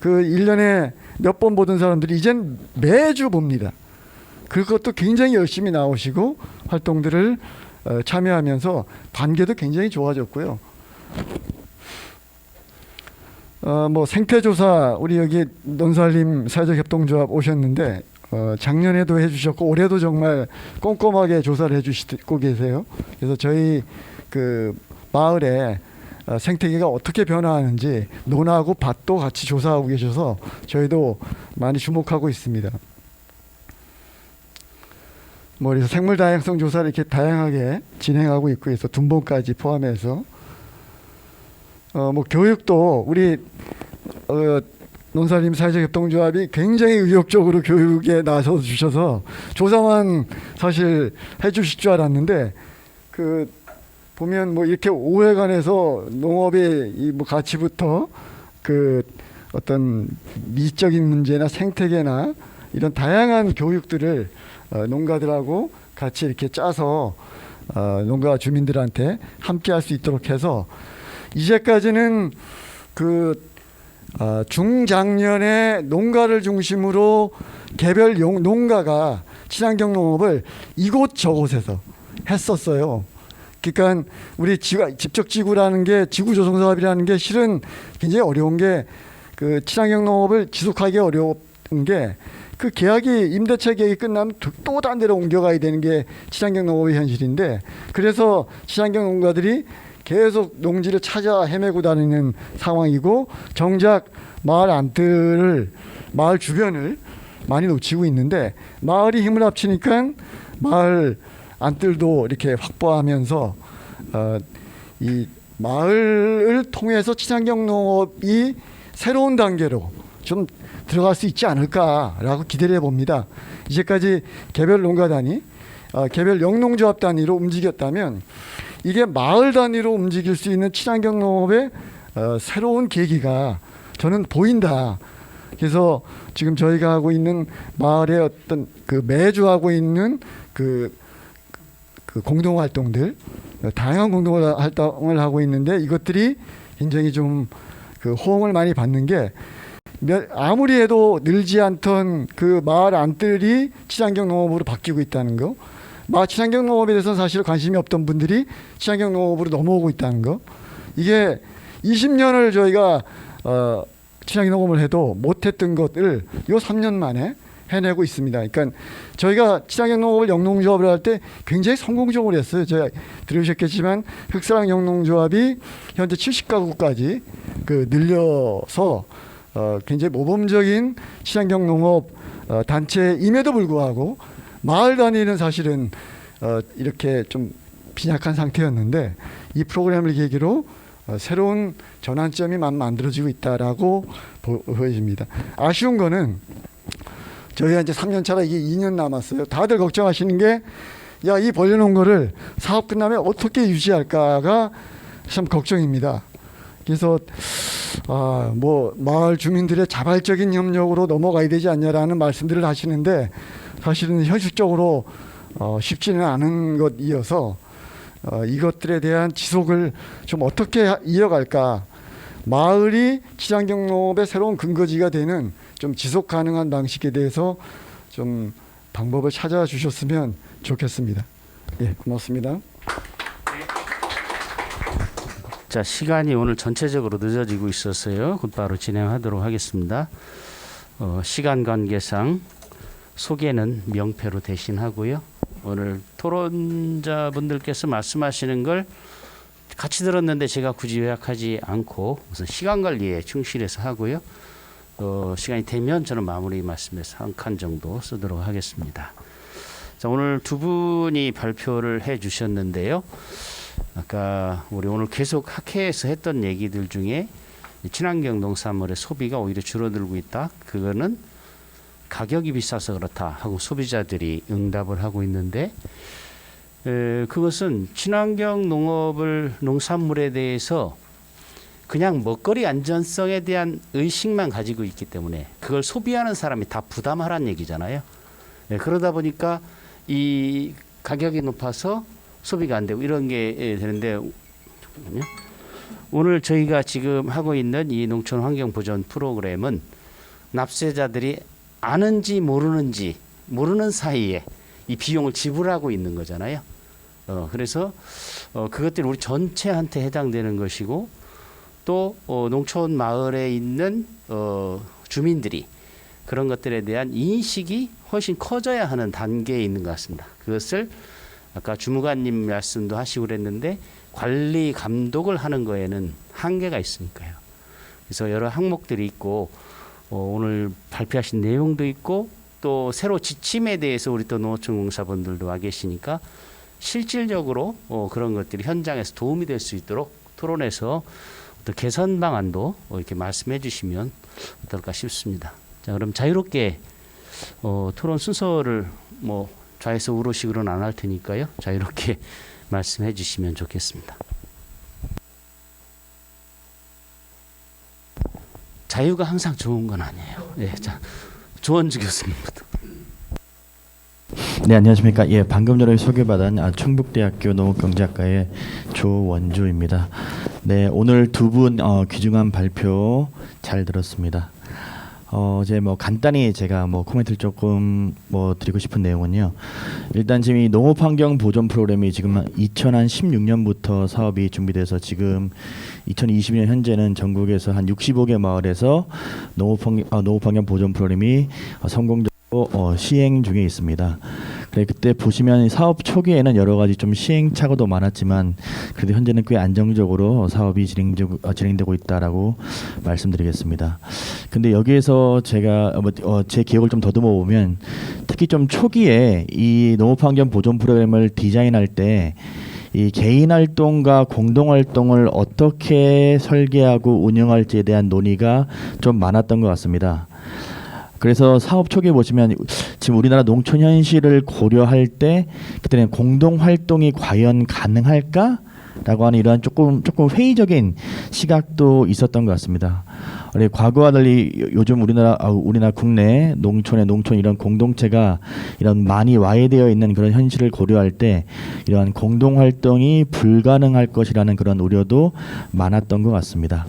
1년에 몇 번 보던 사람들이 이젠 매주 봅니다. 그것도 굉장히 열심히 나오시고 활동들을 참여하면서 관계도 굉장히 좋아졌고요. 뭐 생태조사, 우리 여기 논살림 사회적 협동조합 오셨는데 작년에도 해주셨고 올해도 정말 꼼꼼하게 조사를 해주시고 계세요. 그래서 저희 마을에 생태계가 어떻게 변화하는지 논하고 밭도 같이 조사하고 계셔서 저희도 많이 주목하고 있습니다. 뭐 그래서 생물 다양성 조사를 이렇게 다양하게 진행하고 있고, 그래서 둔봉까지 포함해서 뭐 교육도 우리 논살림 사회적 협동조합이 굉장히 의욕적으로 교육에 나서 주셔서 조사만 사실 해주실 줄 알았는데, 보면 뭐 이렇게 5회간에서 농업의 이 뭐 가치부터 어떤 미적인 문제나 생태계나 이런 다양한 교육들을 농가들하고 같이 이렇게 짜서 농가 주민들한테 함께 할 수 있도록 해서 이제까지는 그 중장년에 농가를 중심으로 개별 농가가 친환경 농업을 이곳저곳에서 했었어요. 그러니까 우리 집적지구라는 게 지구조성사업이라는 게 실은 굉장히 어려운 게 그 친환경 농업을 지속하기 어려운 게 그 계약이 임대차 계약이 끝나면 또 다른 데로 옮겨가야 되는 게 친환경 농업의 현실인데 그래서 친환경 농가들이 계속 농지를 찾아 헤매고 다니는 상황이고 정작 마을 주변을 많이 놓치고 있는데 마을이 힘을 합치니까 마을 안뜰도 이렇게 확보하면서 이 마을을 통해서 친환경 농업이 새로운 단계로 좀 들어갈 수 있지 않을까라고 기대를 해봅니다. 이제까지 개별 농가 단위, 개별 영농조합 단위로 움직였다면 이게 마을 단위로 움직일 수 있는 친환경 농업의 새로운 계기가 저는 보인다. 그래서 지금 저희가 하고 있는 마을의 어떤 그 매주 하고 있는 그 공동 활동들, 다양한 공동 활동을 하고 있는데 이것들이 굉장히 좀 그 호응을 많이 받는 게 아무리 해도 늘지 않던 그 마을 안뜰이 친환경 농업으로 바뀌고 있다는 거. 친환경 농업에 대해서 사실 관심이 없던 분들이 친환경 농업으로 넘어오고 있다는 거. 이게 20년을 저희가 친환경 농업을 해도 못했던 것을 요 3년 만에 해내고 있습니다. 그러니까 저희가 친환경 농업을 영농조합을 할 때 굉장히 성공적으로 했어요. 제가 들으셨겠지만 흑사랑 영농조합이 현재 70가구까지 늘려서 굉장히 모범적인 친환경 농업 단체임에도 불구하고 마을 단위는 사실은 이렇게 좀 빈약한 상태였는데 이 프로그램을 계기로 새로운 전환점이 만들어지고 있다라고 보여집니다. 아쉬운 거는 저희가 이제 3년 차라 이게 2년 남았어요. 다들 걱정하시는 게 야, 이 벌려놓은 거를 사업 끝나면 어떻게 유지할까가 참 걱정입니다. 그래서 마을 주민들의 자발적인 협력으로 넘어가야 되지 않냐라는 말씀들을 하시는데 사실은 현실적으로 쉽지는 않은 것이어서 이것들에 대한 지속을 좀 어떻게 이어갈까. 마을이 친환경 농업의 새로운 근거지가 되는 좀 지속 가능한 방식에 대해서 좀 방법을 찾아주셨으면 좋겠습니다. 예, 고맙습니다. 자, 시간이 오늘 전체적으로 늦어지고 있어서요. 곧바로 진행하도록 하겠습니다. 시간 관계상 소개는 명패로 대신하고요. 오늘 토론자분들께서 말씀하시는 걸 같이 들었는데 제가 굳이 요약하지 않고 우선 시간 관리에 충실해서 하고요. 시간이 되면 저는 마무리 말씀에서 한 칸 정도 쓰도록 하겠습니다. 자, 오늘 두 분이 발표를 해 주셨는데요. 아까 우리 오늘 계속 학회에서 했던 얘기들 중에 친환경 농산물의 소비가 오히려 줄어들고 있다. 그거는 가격이 비싸서 그렇다 하고 소비자들이 응답을 하고 있는데 그것은 친환경 농산물에 대해서 그냥 먹거리 안전성에 대한 의식만 가지고 있기 때문에 그걸 소비하는 사람이 다 부담하라는 얘기잖아요. 그러다 보니까 이 가격이 높아서 소비가 안 되고 이런 게 되는데 잠깐만요. 오늘 저희가 지금 하고 있는 이 농촌 환경 보전 프로그램은 납세자들이 아는지 모르는지 모르는 사이에 이 비용을 지불하고 있는 거잖아요. 그래서 그것들이 우리 전체한테 해당되는 것이고 또 농촌 마을에 있는 주민들이 그런 것들에 대한 인식이 훨씬 커져야 하는 단계에 있는 것 같습니다. 그것을 아까 주무관님 말씀도 하시고 그랬는데 관리 감독을 하는 거에는 한계가 있으니까요. 그래서 여러 항목들이 있고 오늘 발표하신 내용도 있고 또 새로 지침에 대해서 우리 또 농어촌공사분들도 와 계시니까 실질적으로 그런 것들이 현장에서 도움이 될 수 있도록 토론해서 어떤 개선 방안도 이렇게 말씀해 주시면 어떨까 싶습니다. 자, 그럼 자유롭게 토론 순서를 좌에서 우로식으로는 안 할 테니까요. 자유롭게 말씀해 주시면 좋겠습니다. 자유가 항상 좋은 건 아니에요. 예, 자, 조원주 교수님부터. 네, 안녕하십니까. 예, 방금 전에 소개받은 충북대학교 농업경제학과의 조원주입니다. 네, 오늘 두 분 귀중한 발표 잘 들었습니다. 이제 뭐 간단히 제가 뭐 코멘트를 조금 뭐 드리고 싶은 내용은요. 일단 지금 이 농업환경 보존 프로그램이 지금 2016년부터 사업이 준비돼서 지금 2020년 현재는 전국에서 한 65개 마을에서 농업환경 보존 프로그램이 성공적으로 시행 중에 있습니다. 그래 그때 보시면 사업 초기에는 여러 가지 좀 시행착오도 많았지만 그래도 현재는 꽤 안정적으로 사업이 진행되고 있다라고 말씀드리겠습니다. 근데 여기에서 제가 제 기억을 좀 더듬어 보면 특히 좀 초기에 이 농업환경 보존 프로그램을 디자인할 때 이 개인 활동과 공동 활동을 어떻게 설계하고 운영할지에 대한 논의가 좀 많았던 것 같습니다. 그래서 사업 초기에 보시면 지금 우리나라 농촌 현실을 고려할 때 그때는 공동 활동이 과연 가능할까? 라고 하는 이러한 조금 회의적인 시각도 있었던 것 같습니다. 과거와 달리 요즘 우리나라 국내 농촌 이런 공동체가 이런 많이 와해되어 있는 그런 현실을 고려할 때 이러한 공동 활동이 불가능할 것이라는 그런 우려도 많았던 것 같습니다.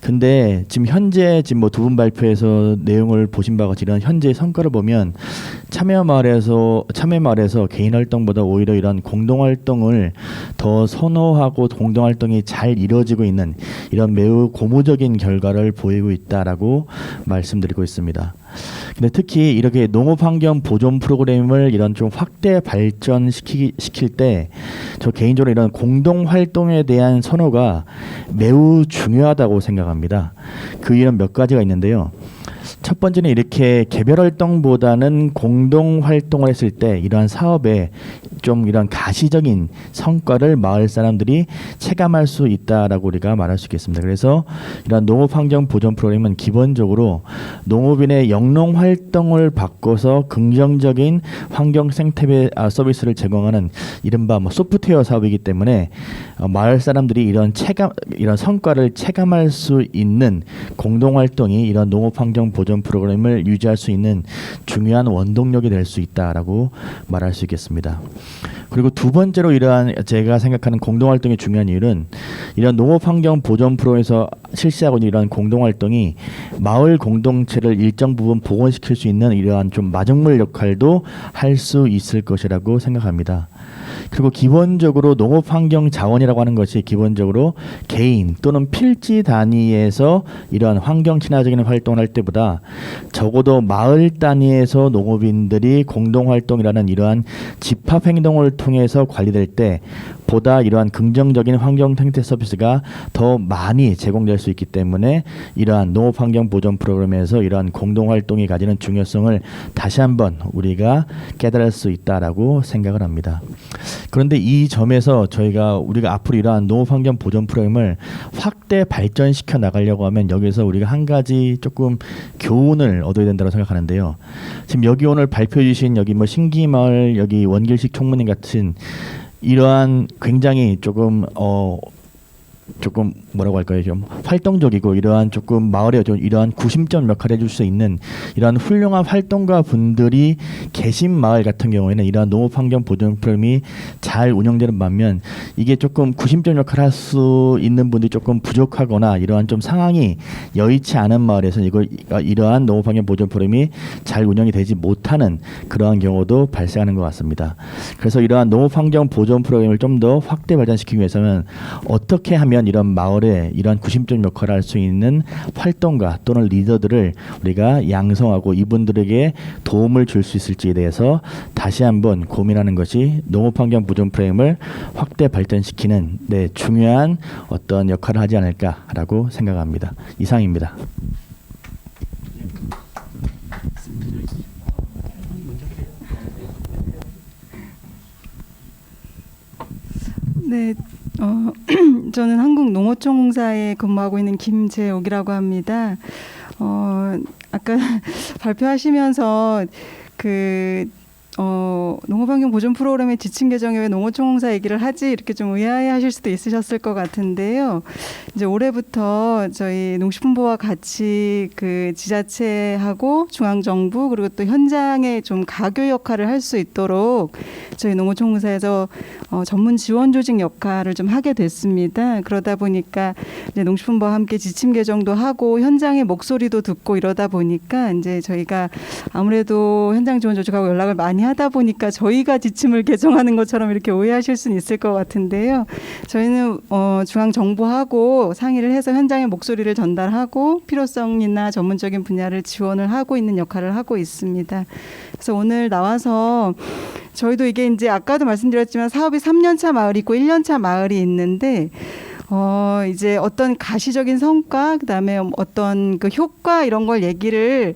근데 지금 현재 뭐 두 분 발표에서 내용을 보신 바와 같이 이런 현재 성과를 보면 참여 마을에서 개인 활동보다 오히려 이런 공동 활동을 더 선호하고 공동 활동이 잘 이루어지고 있는 이런 매우 고무적인 결과를 보이고 있다라고 말씀드리고 있습니다. 근데 특히 이렇게 농업환경 보존 프로그램을 이런 좀 확대 발전시킬 때 저 개인적으로 이런 공동 활동에 대한 선호가 매우 중요하다고 생각합니다. 그 이유는 몇 가지가 있는데요. 첫 번째는 이렇게 개별 활동보다는 공동 활동을 했을 때 이러한 사업에 좀 이런 가시적인 성과를 마을 사람들이 체감할 수 있다라고 우리가 말할 수 있겠습니다. 그래서 이러한 농업환경 보존 프로그램은 기본적으로 농업인의 영농 활동을 바꿔서 긍정적인 환경 생태계 서비스를 제공하는 이른바 뭐 소프트웨어 사업이기 때문에 마을 사람들이 이런 성과를 체감할 수 있는 공동 활동이 이런 농업환경 보존 프로그램을 유지할 수 있는 중요한 원동력이 될 수 있다라고 말할 수 있겠습니다. 그리고 두 번째로 이러한 제가 생각하는 공동활동의 중요한 이유는 이런 농업환경 보존 프로에서 실시하고 있는 이러한 공동활동이 마을 공동체를 일정 부분 복원시킬 수 있는 이러한 좀 마중물 역할도 할 수 있을 것이라고 생각합니다. 그리고 기본적으로 농업환경 자원이라고 하는 것이 기본적으로 개인 또는 필지 단위에서 이러한 환경 친화적인 활동을 할 때보다 적어도 마을 단위에서 농업인들이 공동활동이라는 이러한 집합행동을 통해서 관리될 때 보다 이러한 긍정적인 환경 생태 서비스가 더 많이 제공될 수 있기 때문에 이러한 농업환경 보존 프로그램에서 이러한 공동활동이 가지는 중요성을 다시 한번 우리가 깨달을 수 있다라고 생각을 합니다. 그런데 이 점에서 우리가 앞으로 이러한 농업환경 보존 프로그램을 확대 발전시켜 나가려고 하면 여기서 우리가 한 가지 조금 교훈을 얻어야 된다고 생각하는데요. 지금 여기 오늘 발표해 주신 여기 뭐 신기마을 여기 원길식 총무님 같은 이러한 굉장히 조금 뭐라고 할까요? 좀 활동적이고 이러한 조금 마을에 좀 이러한 구심점 역할을 해줄 수 있는 이러한 훌륭한 활동가 분들이 계신 마을 같은 경우에는 이러한 농업환경 보존 프로그램이 잘 운영되는 반면 이게 조금 구심점 역할을 할 수 있는 분들이 조금 부족하거나 이러한 좀 상황이 여의치 않은 마을에서는 이러한 농업환경 보존 프로그램이 잘 운영이 되지 못하는 그러한 경우도 발생하는 것 같습니다. 그래서 이러한 농업환경 보존 프로그램을 좀 더 확대 발전시키기 위해서는 어떻게 하면 이런 마을에 이러한 구심점 역할을 할 수 있는 활동가 또는 리더들을 우리가 양성하고 이분들에게 도움을 줄 수 있을지에 대해서 다시 한번 고민하는 것이 농업환경 보존 프로그램을 확대 발전시키는 중요한 어떤 역할을 하지 않을까라고 생각합니다. 이상입니다. 네, 저는 한국농어촌공사에 근무하고 있는 김재옥이라고 합니다. 아까 발표하시면서 농업환경 보존 프로그램의 지침 개정에 왜 농어촌공사 얘기를 하지 이렇게 좀 의아해하실 수도 있으셨을 것 같은데요. 이제 올해부터 저희 농식품부와 같이 그 지자체하고 중앙정부 그리고 또 현장에 좀 가교 역할을 할 수 있도록 저희 농어촌공사에서 전문 지원 조직 역할을 좀 하게 됐습니다. 그러다 보니까 이제 농식품부와 함께 지침 개정도 하고 현장의 목소리도 듣고 이러다 보니까 이제 저희가 아무래도 현장 지원 조직하고 연락을 많이 하다 보니까 저희가 지침을 개정하는 것처럼 이렇게 오해하실 수는 있을 것 같은데요. 저희는 중앙 정부하고 상의를 해서 현장의 목소리를 전달하고 필요성이나 전문적인 분야를 지원을 하고 있는 역할을 하고 있습니다. 그래서 오늘 나와서 저희도 이게 이제 아까도 말씀드렸지만 사업이 3년차 마을이 있고 1년차 마을이 있는데 이제 어떤 가시적인 성과 그다음에 어떤 그 효과 이런 걸 얘기를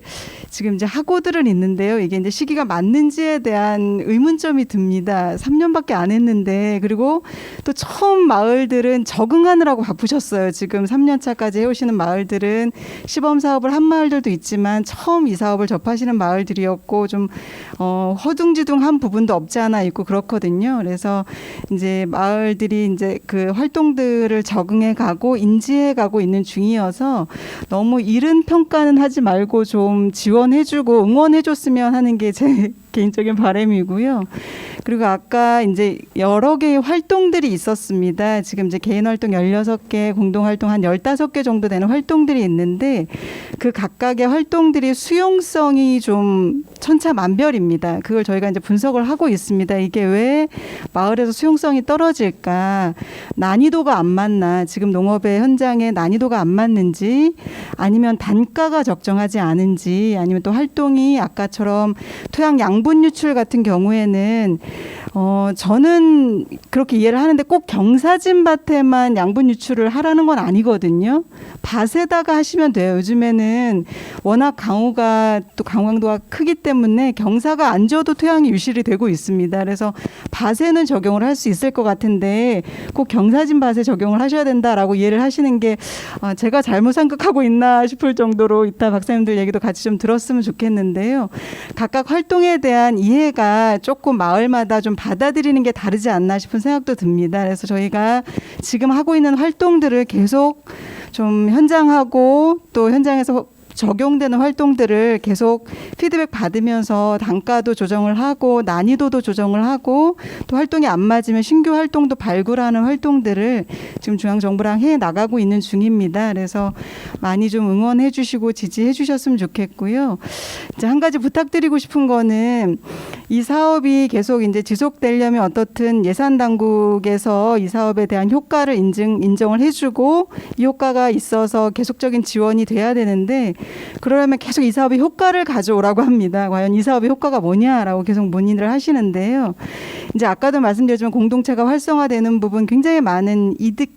지금 이제 하고들은 있는데요. 이게 이제 시기가 맞는지에 대한 의문점이 듭니다. 3년밖에 안 했는데 그리고 또 처음 마을들은 적응하느라고 바쁘셨어요. 지금 3년 차까지 해오시는 마을들은 시범 사업을 한 마을들도 있지만 처음 이 사업을 접하시는 마을들이었고 좀 허둥지둥한 부분도 없지 않아 있고 그렇거든요. 그래서 이제 마을들이 이제 그 활동들을 적응해 가고 인지해 가고 있는 중이어서 너무 이른 평가는 하지 말고 좀 지원해주고 응원해줬으면 하는 게 제 개인적인 바람이고요. 그리고 아까 이제 여러 개의 활동들이 있었습니다. 지금 이제 개인 활동 16개, 공동 활동 한 15개 정도 되는 활동들이 있는데 그 각각의 활동들이 수용성이 좀 천차만별입니다. 그걸 저희가 이제 분석을 하고 있습니다. 이게 왜 마을에서 수용성이 떨어질까? 난이도가 안 맞나? 지금 농업의 현장에 난이도가 안 맞는지 아니면 단가가 적정하지 않은지 아니면 또 활동이 아까처럼 토양 양분 유출 같은 경우에는 저는 그렇게 이해를 하는데 꼭 경사진 밭에만 양분 유출을 하라는 건 아니거든요. 밭에다가 하시면 돼요. 요즘에는 워낙 강우가 또 강강도가 크기 때문에 경사가 안 져도 토양이 유실이 되고 있습니다. 그래서 밭에는 적용을 할 수 있을 것 같은데 꼭 경사진 밭에 적용을 하셔야 된다라고 이해를 하시는 게 제가 잘못 생각하고 있나 싶을 정도로 이따 박사님들 얘기도 같이 좀 들었으면 좋겠는데요. 각각 활동에 대한 이해가 조금 마을마다 좀 받아들이는 게 다르지 않나 싶은 생각도 듭니다. 그래서 저희가 지금 하고 있는 활동들을 계속 좀 현장하고 또 현장에서 적용되는 활동들을 계속 피드백 받으면서 단가도 조정을 하고 난이도도 조정을 하고 또 활동이 안 맞으면 신규 활동도 발굴하는 활동들을 지금 중앙정부랑 해 나가고 있는 중입니다. 그래서 많이 좀 응원해 주시고 지지해 주셨으면 좋겠고요. 이제 한 가지 부탁드리고 싶은 거는 이 사업이 계속 이제 지속되려면 어떻든 예산 당국에서 이 사업에 대한 효과를 인정을 해주고 이 효과가 있어서 계속적인 지원이 돼야 되는데 그러려면 계속 이 사업의 효과를 가져오라고 합니다. 과연 이 사업의 효과가 뭐냐라고 계속 문의를 하시는데요. 이제 아까도 말씀드렸지만 공동체가 활성화되는 부분 굉장히 많은 이득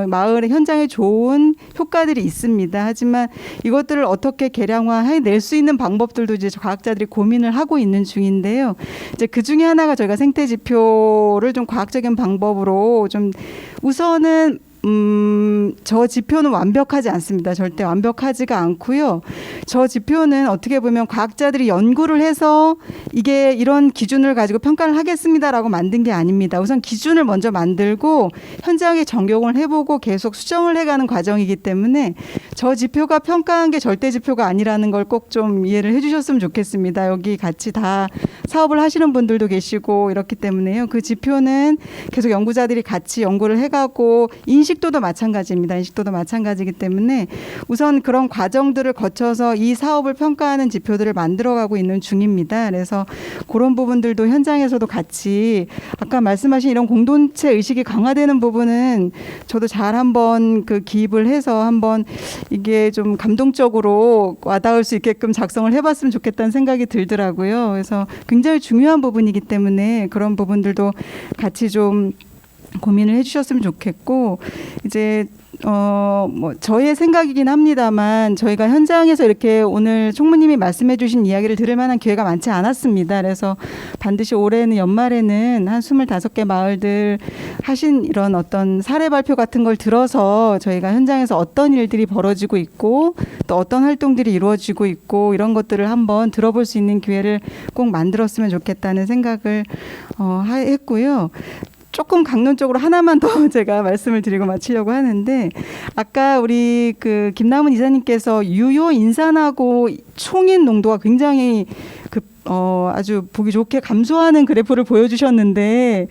마을의 현장에 좋은 효과들이 있습니다. 하지만 이것들을 어떻게 계량화해낼 수 있는 방법들도 이제 과학자들이 고민을 하고 있는 중인데요. 이제 그 중에 하나가 저희가 생태 지표를 좀 과학적인 방법으로 좀 우선은 저 지표는 완벽하지 않습니다. 절대 완벽하지가 않고요. 저 지표는 어떻게 보면 과학자들이 연구를 해서 이게 이런 기준을 가지고 평가를 하겠습니다라고 만든 게 아닙니다. 우선 기준을 먼저 만들고 현장에 적용을 해보고 계속 수정을 해가는 과정이기 때문에 저 지표가 평가한 게 절대 지표가 아니라는 걸 꼭 좀 이해를 해주셨으면 좋겠습니다. 여기 같이 다 사업을 하시는 분들도 계시고 이렇기 때문에요. 그 지표는 계속 연구자들이 같이 연구를 해가고 인식도도 마찬가지입니다. 인식도도 마찬가지이기 때문에 우선 그런 과정들을 거쳐서 이 사업을 평가하는 지표들을 만들어가고 있는 중입니다. 그래서 그런 부분들도 현장에서도 같이 아까 말씀하신 이런 공동체 의식이 강화되는 부분은 저도 잘 한번 그 기입을 해서 한번 이게 좀 감동적으로 와닿을 수 있게끔 작성을 해봤으면 좋겠다는 생각이 들더라고요. 그래서 굉장히 중요한 부분이기 때문에 그런 부분들도 같이 좀 고민을 해주셨으면 좋겠고 이제 뭐 저의 생각이긴 합니다만 저희가 현장에서 이렇게 오늘 총무님이 말씀해 주신 이야기를 들을 만한 기회가 많지 않았습니다. 그래서 반드시 올해는 연말에는 한 25개 마을들 하신 이런 어떤 사례 발표 같은 걸 들어서 저희가 현장에서 어떤 일들이 벌어지고 있고 또 어떤 활동들이 이루어지고 있고 이런 것들을 한번 들어볼 수 있는 기회를 꼭 만들었으면 좋겠다는 생각을 했고요. 조금 강론적으로 하나만 더 제가 말씀을 드리고 마치려고 하는데 아까 우리 그 김남은 이사님께서 유효 인산하고 총인 농도가 굉장히 아주 보기 좋게 감소하는 그래프를 보여주셨는데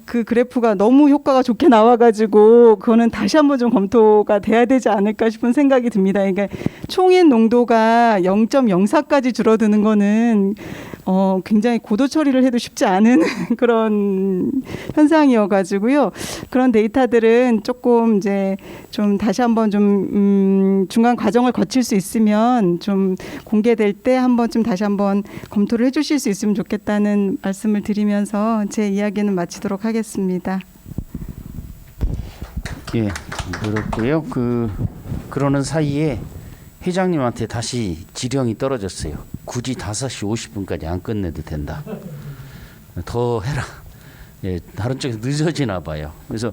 그 그래프가 너무 효과가 좋게 나와가지고 그거는 다시 한번 좀 검토가 돼야 되지 않을까 싶은 생각이 듭니다. 그러니까 총인 농도가 0.04까지 줄어드는 거는 굉장히 고도 처리를 해도 쉽지 않은 그런 현상이어가지고요. 그런 데이터들은 조금 이제 좀 다시 한번 좀 중간 과정을 거칠 수 있으면 좀 공개될 때 한번 좀 다시 한번 검토를 해주실 수 있으면 좋겠다는 말씀을 드리면서 제 이야기는 마치도록 하겠습니다. 예, 그렇고요. 그러는 사이에 회장님한테 다시 지령이 떨어졌어요. 굳이 5시 50분까지 안 끝내도 된다. 더 해라. 예, 다른 쪽에서 늦어지나 봐요. 그래서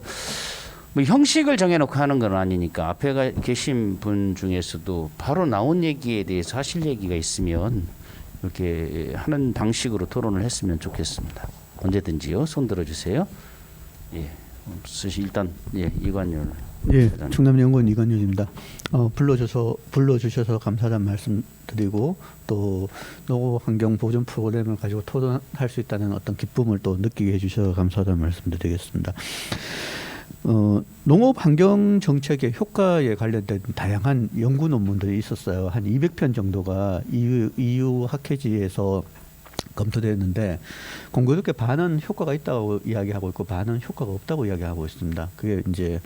뭐 형식을 정해놓고 하는 건 아니니까 앞에 계신 분 중에서도 바로 나온 얘기에 대해서 하실 얘기가 있으면 이렇게 하는 방식으로 토론을 했으면 좋겠습니다. 언제든지요. 손 들어주세요. 예, 일단 예, 이관열. 예, 충남연구원 이관열입니다. 불러주셔서 감사하다는 말씀드리고 또 농업 환경 보존 프로그램을 가지고 토론할 수 있다는 어떤 기쁨을 또 느끼게 해주셔서 감사하다는 말씀드리겠습니다. 농업 환경 정책의 효과에 관련된 다양한 연구 논문들이 있었어요. 한 200편 정도가 EU 학회지에서 검토되었는데 공교롭게 반은 효과가 있다고 이야기하고 있고 반은 효과가 없다고 이야기하고 있습니다. 그게 이제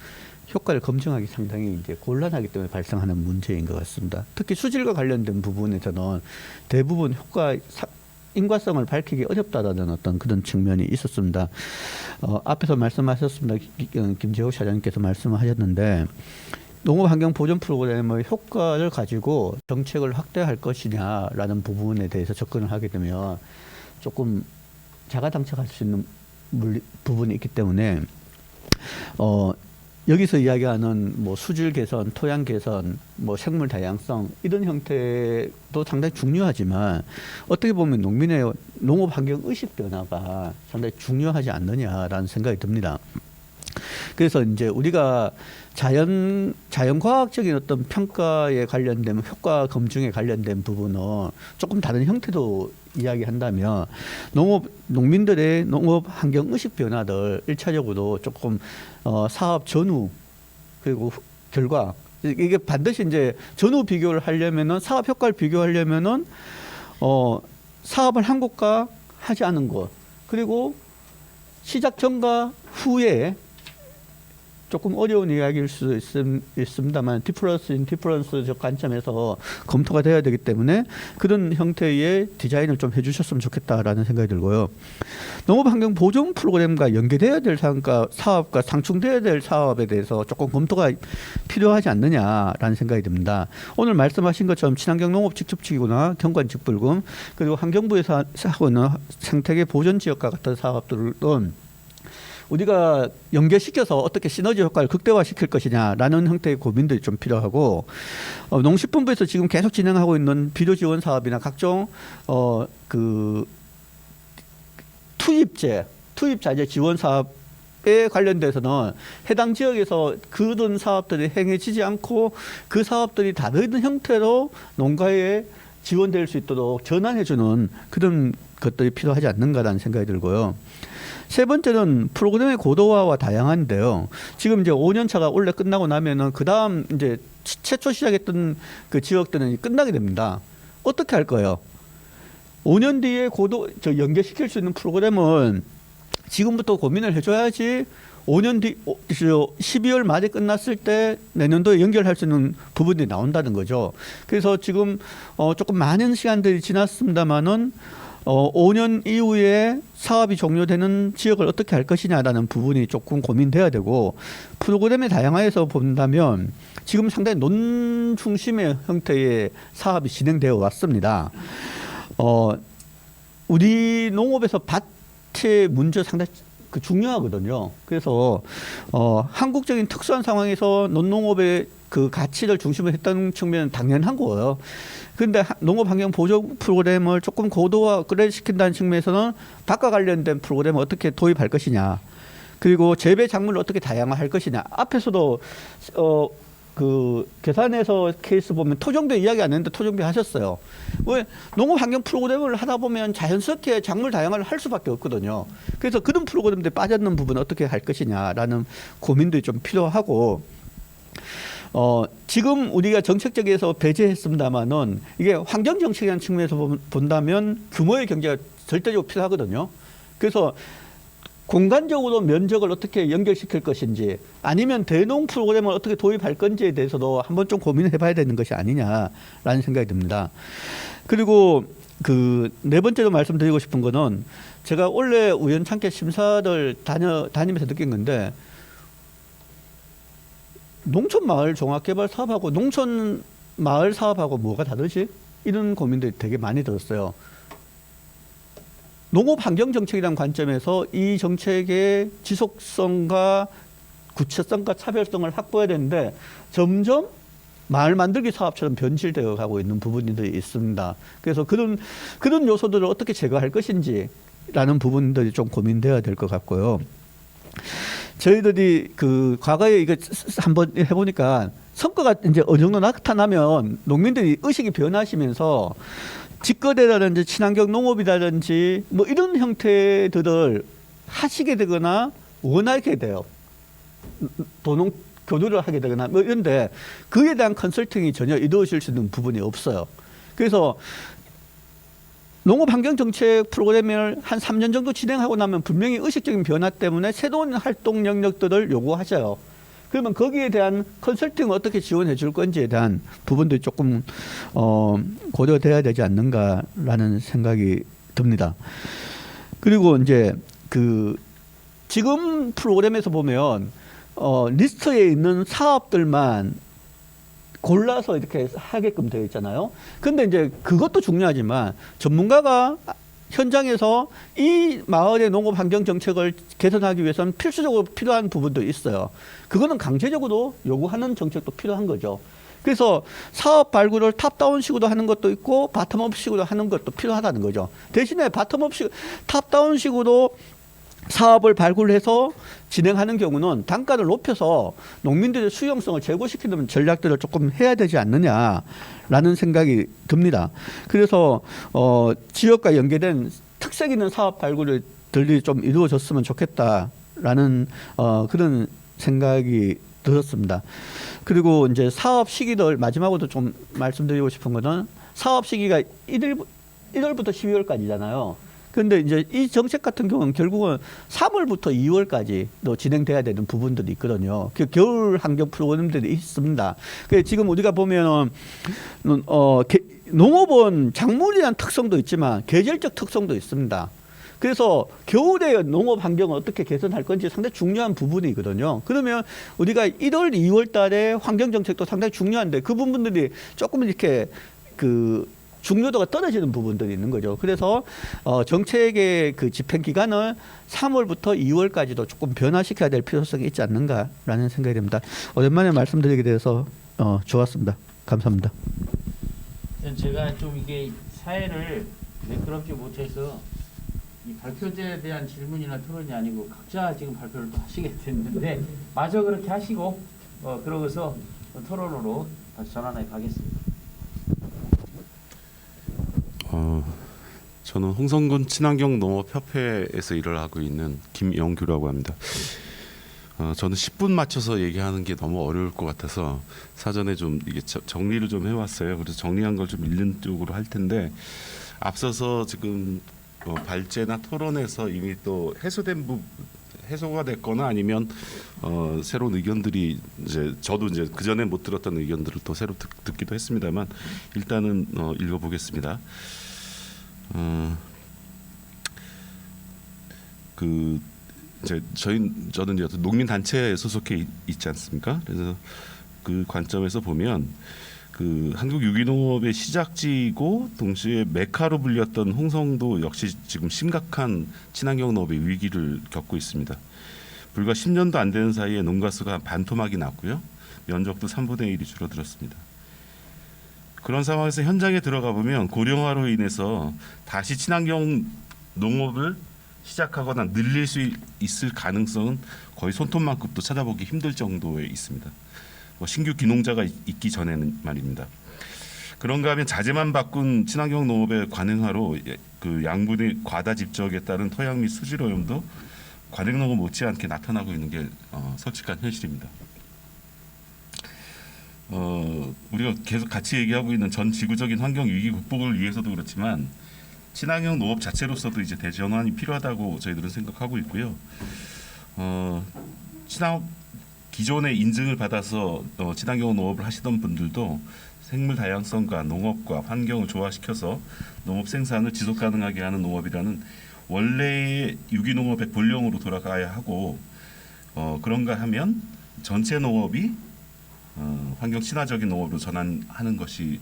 효과를 검증하기 상당히 이제 곤란하기 때문에 발생하는 문제인 것 같습니다. 특히 수질과 관련된 부분에서는 대부분 인과성을 밝히기 어렵다라는 어떤 그런 측면이 있었습니다. 앞에서 말씀하셨습니다. 김재욱 차장님께서 말씀하셨는데 농업환경보존 프로그램의 효과를 가지고 정책을 확대할 것이냐라는 부분에 대해서 접근을 하게 되면 조금 자가당착할 수 있는 부분이 있기 때문에 여기서 이야기하는 뭐 수질 개선, 토양 개선, 뭐 생물 다양성 이런 형태도 상당히 중요하지만 어떻게 보면 농민의 농업 환경 의식 변화가 상당히 중요하지 않느냐라는 생각이 듭니다. 그래서 이제 우리가 자연과학적인 어떤 평가에 관련된 효과 검증에 관련된 부분은 조금 다른 형태도 이야기한다면 농민들의 농업 환경 의식 변화들 1차적으로 조금 사업 전후 그리고 결과 이게 반드시 이제 전후 비교를 하려면은 사업 효과를 비교하려면은 사업을 한 곳과 하지 않은 곳 그리고 시작 전과 후에 조금 어려운 이야기일 수 있습니다만 디퍼런스적 관점에서 검토가 돼야 되기 때문에 그런 형태의 디자인을 좀 해주셨으면 좋겠다라는 생각이 들고요. 농업환경 보존 프로그램과 연계돼야 될 사업과 상충돼야 될 사업에 대해서 조금 검토가 필요하지 않느냐라는 생각이 듭니다. 오늘 말씀하신 것처럼 친환경 농업 직접지구나 경관직불금 그리고 환경부에서 하고 있는 생태계 보존 지역과 같은 사업들은 우리가 연계시켜서 어떻게 시너지 효과를 극대화시킬 것이냐라는 형태의 고민들이 좀 필요하고 농식품부에서 지금 계속 진행하고 있는 비료 지원 사업이나 각종 투입자재 지원 사업에 관련돼서는 해당 지역에서 그런 사업들이 행해지지 않고 그 사업들이 다른 형태로 농가에 지원될 수 있도록 전환해주는 그런 것들이 필요하지 않는가라는 생각이 들고요. 세 번째는 프로그램의 고도화와 다양한데요. 지금 이제 5년 차가 올해 끝나고 나면은 그 다음 이제 최초 시작했던 그 지역들은 끝나게 됩니다. 어떻게 할 거예요? 5년 뒤에 연계시킬 수 있는 프로그램은 지금부터 고민을 해줘야지 5년 뒤 12월 말에 끝났을 때 내년도에 연결할 수 있는 부분이 나온다는 거죠. 그래서 지금 조금 많은 시간들이 지났습니다만은 5년 이후에 사업이 종료되는 지역을 어떻게 할 것이냐라는 부분이 조금 고민돼야 되고 프로그램의 다양화에서 본다면 지금 상당히 논 중심의 형태의 사업이 진행되어 왔습니다. 우리 농업에서 밭의 문제 상당히 중요하거든요. 그래서 한국적인 특수한 상황에서 논농업의 그 가치를 중심으로 했던 측면은 당연한 거예요. 그런데 농업환경 보조 프로그램을 조금 고도화 업그레이드시킨다는 측면에서는 밭과 관련된 프로그램을 어떻게 도입할 것이냐, 그리고 재배 작물을 어떻게 다양화할 것이냐. 앞에서도 그 계산에서 케이스 보면 토종배 이야기 안 했는데 토종배 하셨어요. 왜 농업환경 프로그램을 하다 보면 자연스럽게 작물 다양화를 할 수밖에 없거든요. 그래서 그런 프로그램들이 빠졌는 부분 어떻게 할 것이냐라는 고민도 좀 필요하고, 지금 우리가 정책적에서 배제했습니다만은 이게 환경 정책이라는 측면에서 본다면 규모의 경제가 절대적으로 필요하거든요. 그래서 공간적으로 면적을 어떻게 연결시킬 것인지 아니면 대농 프로그램을 어떻게 도입할 건지에 대해서도 한번 좀 고민을 해봐야 되는 것이 아니냐라는 생각이 듭니다. 그리고 그 네 번째로 말씀드리고 싶은 거는 제가 원래 우연찮게 심사를 다니면서 느낀 건데, 농촌 마을 종합개발 사업하고 농촌 마을 사업하고 뭐가 다르지? 이런 고민들이 되게 많이 들었어요. 농업 환경 정책이라는 관점에서 이 정책의 지속성과 구체성과 차별성을 확보해야 되는데 점점 마을 만들기 사업처럼 변질되어 가고 있는 부분들이 있습니다. 그래서 그런 요소들을 어떻게 제거할 것인지라는 부분들이 좀 고민돼야 될 것 같고요. 저희들이 그 과거에 이거 한번 해보니까 성과가 이제 어느 정도 나타나면 농민들이 의식이 변하시면서 직거래라든지 친환경 농업이라든지 뭐 이런 형태들을 하시게 되거나 원하게 돼요. 도농 교류를 하게 되거나 뭐 이런데 그에 대한 컨설팅이 전혀 이루어질 수 있는 부분이 없어요. 그래서 농업환경정책 프로그램을 한 3년 정도 진행하고 나면 분명히 의식적인 변화 때문에 새로운 활동 영역들을 요구하셔요. 그러면 거기에 대한 컨설팅을 어떻게 지원해 줄 건지에 대한 부분도 조금 고려돼야 되지 않는가라는 생각이 듭니다. 그리고 이제 그 지금 프로그램에서 보면 리스트에 있는 사업들만 골라서 이렇게 하게끔 되어 있잖아요. 근데 이제 그것도 중요하지만 전문가가 현장에서 이 마을의 농업 환경 정책을 개선하기 위해서는 필수적으로 필요한 부분도 있어요. 그거는 강제적으로 요구하는 정책도 필요한 거죠. 그래서 사업 발굴을 탑다운식으로 하는 것도 있고 바텀업식으로 하는 것도 필요하다는 거죠. 대신에 탑다운식으로 사업을 발굴해서 진행하는 경우는 단가를 높여서 농민들의 수용성을 제고시키는 전략들을 조금 해야 되지 않느냐라는 생각이 듭니다. 그래서 지역과 연계된 특색 있는 사업 발굴들이 좀 이루어졌으면 좋겠다라는 그런 생각이 들었습니다. 그리고 이제 사업 시기들 마지막으로 좀 말씀드리고 싶은 거는 사업 시기가 1월부터 12월까지잖아요. 그런데 이제 이 정책 같은 경우는 결국은 3월부터 2월까지도 진행돼야 되는 부분들이 있거든요. 그 겨울 환경 프로그램들이 있습니다. 그 지금 우리가 보면 농업은 작물이라는 특성도 있지만 계절적 특성도 있습니다. 그래서 겨울에 농업 환경을 어떻게 개선할 건지 상당히 중요한 부분이거든요. 그러면 우리가 1월, 2월 달에 환경 정책도 상당히 중요한데 그 부분들이 조금 이렇게 그 중요도가 떨어지는 부분들이 있는 거죠. 그래서 정책의 그 집행 기간을 3월부터 2월까지도 조금 변화시켜야 될 필요성이 있지 않는가라는 생각이 듭니다. 오랜만에 말씀드리게 돼서 좋았습니다. 감사합니다. 제가 좀 이게 사회를 매끄럽지 못해서 이 발표제에 대한 질문이나 토론이 아니고 각자 지금 발표를 또 하시게 됐는데 마저 그렇게 하시고 그러고서 토론으로 다시 전환해 가겠습니다. 저는 홍성군 친환경 농업협회에서 일을 하고 있는 김영규라고 합니다. 저는 10분 맞춰서 얘기하는 게 너무 어려울 것 같아서 사전에 좀 이게 정리를 좀 해왔어요. 그래서 정리한 걸 좀 읽는 쪽으로 할 텐데 앞서서 지금 발제나 토론에서 이미 또 해소가 됐거나 아니면 새로운 의견들이 이제 저도 이제 그 전에 못 들었던 의견들을 또 새로 듣기도 했습니다만 일단은 읽어보겠습니다. 그 이제 저는 이제 농민 단체에 소속해 있지 않습니까? 그래서 그 관점에서 보면 그 한국 유기농업의 시작지이고 동시에 메카로 불렸던 홍성도 역시 지금 심각한 친환경 농업의 위기를 겪고 있습니다. 불과 10년도 안 되는 사이에 농가수가 반토막이 났고요. 면적도 3분의 1이 줄어들었습니다. 그런 상황에서 현장에 들어가 보면 고령화로 인해서 다시 친환경 농업을 시작하거나 늘릴 수 있을 가능성은 거의 손톱만큼도 찾아보기 힘들 정도에 있습니다. 신규 귀농자가 있기 전에는 말입니다. 그런가 하면 자재만 바꾼 친환경 농업의 관행화로 그 양분의 과다 집적에 따른 토양 및 수질 오염도 관행 농업 못지않게 나타나고 있는 게 솔직한 현실입니다. 우리가 계속 같이 얘기하고 있는 전 지구적인 환경 위기 극복을 위해서도 그렇지만 친환경 농업 자체로서도 이제 대전환이 필요하다고 저희들은 생각하고 있고요. 기존의 인증을 받아서 친환경 농업을 하시던 분들도 생물 다양성과 농업과 환경을 조화시켜서 농업 생산을 지속 가능하게 하는 농업이라는 원래의 유기농업의 본령으로 돌아가야 하고 그런가 하면 전체 농업이 환경 친화적인 농업으로 전환하는 것이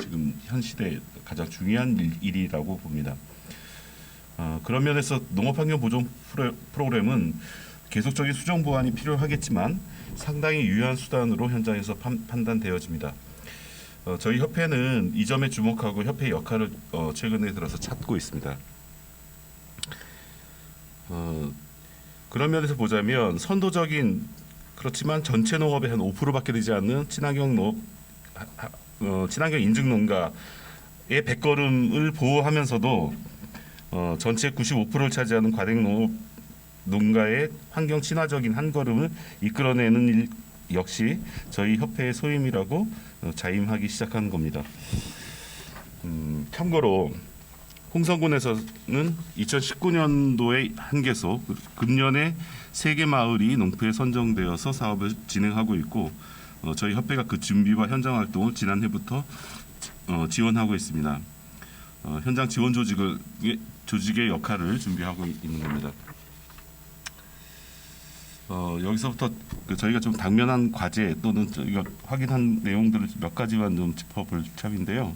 지금 현 시대의 가장 중요한 일이라고 봅니다. 그런 면에서 농업환경 보존 프로그램은 계속적인 수정 보완이 필요하겠지만 상당히 유효한 수단으로 현장에서 판단되어집니다. 저희 협회는 이 점에 주목하고 협회의 역할을 최근에 들어서 찾고 있습니다. 그런 면에서 보자면 선도적인 그렇지만 전체 농업의 한 5%밖에 되지 않는 친환경 농업, 친환경 인증 농가의 백걸음을 보호하면서도 전체 95%를 차지하는 과대 농업 농가의 환경 친화적인 한 걸음을 이끌어내는 일 역시 저희 협회의 소임이라고 자임하기 시작한 겁니다. 참고로 홍성군에서는 2019년도에 한 개소, 금년에 3개 마을이 농프에 선정되어서 사업을 진행하고 있고 저희 협회가 그 준비와 현장 활동을 지난해부터 지원하고 있습니다. 현장 지원 조직의 역할을 준비하고 있는 겁니다. 여기서부터 저희가 좀 당면한 과제 또는 저희가 확인한 내용들을 몇 가지만 좀 짚어볼 참인데요.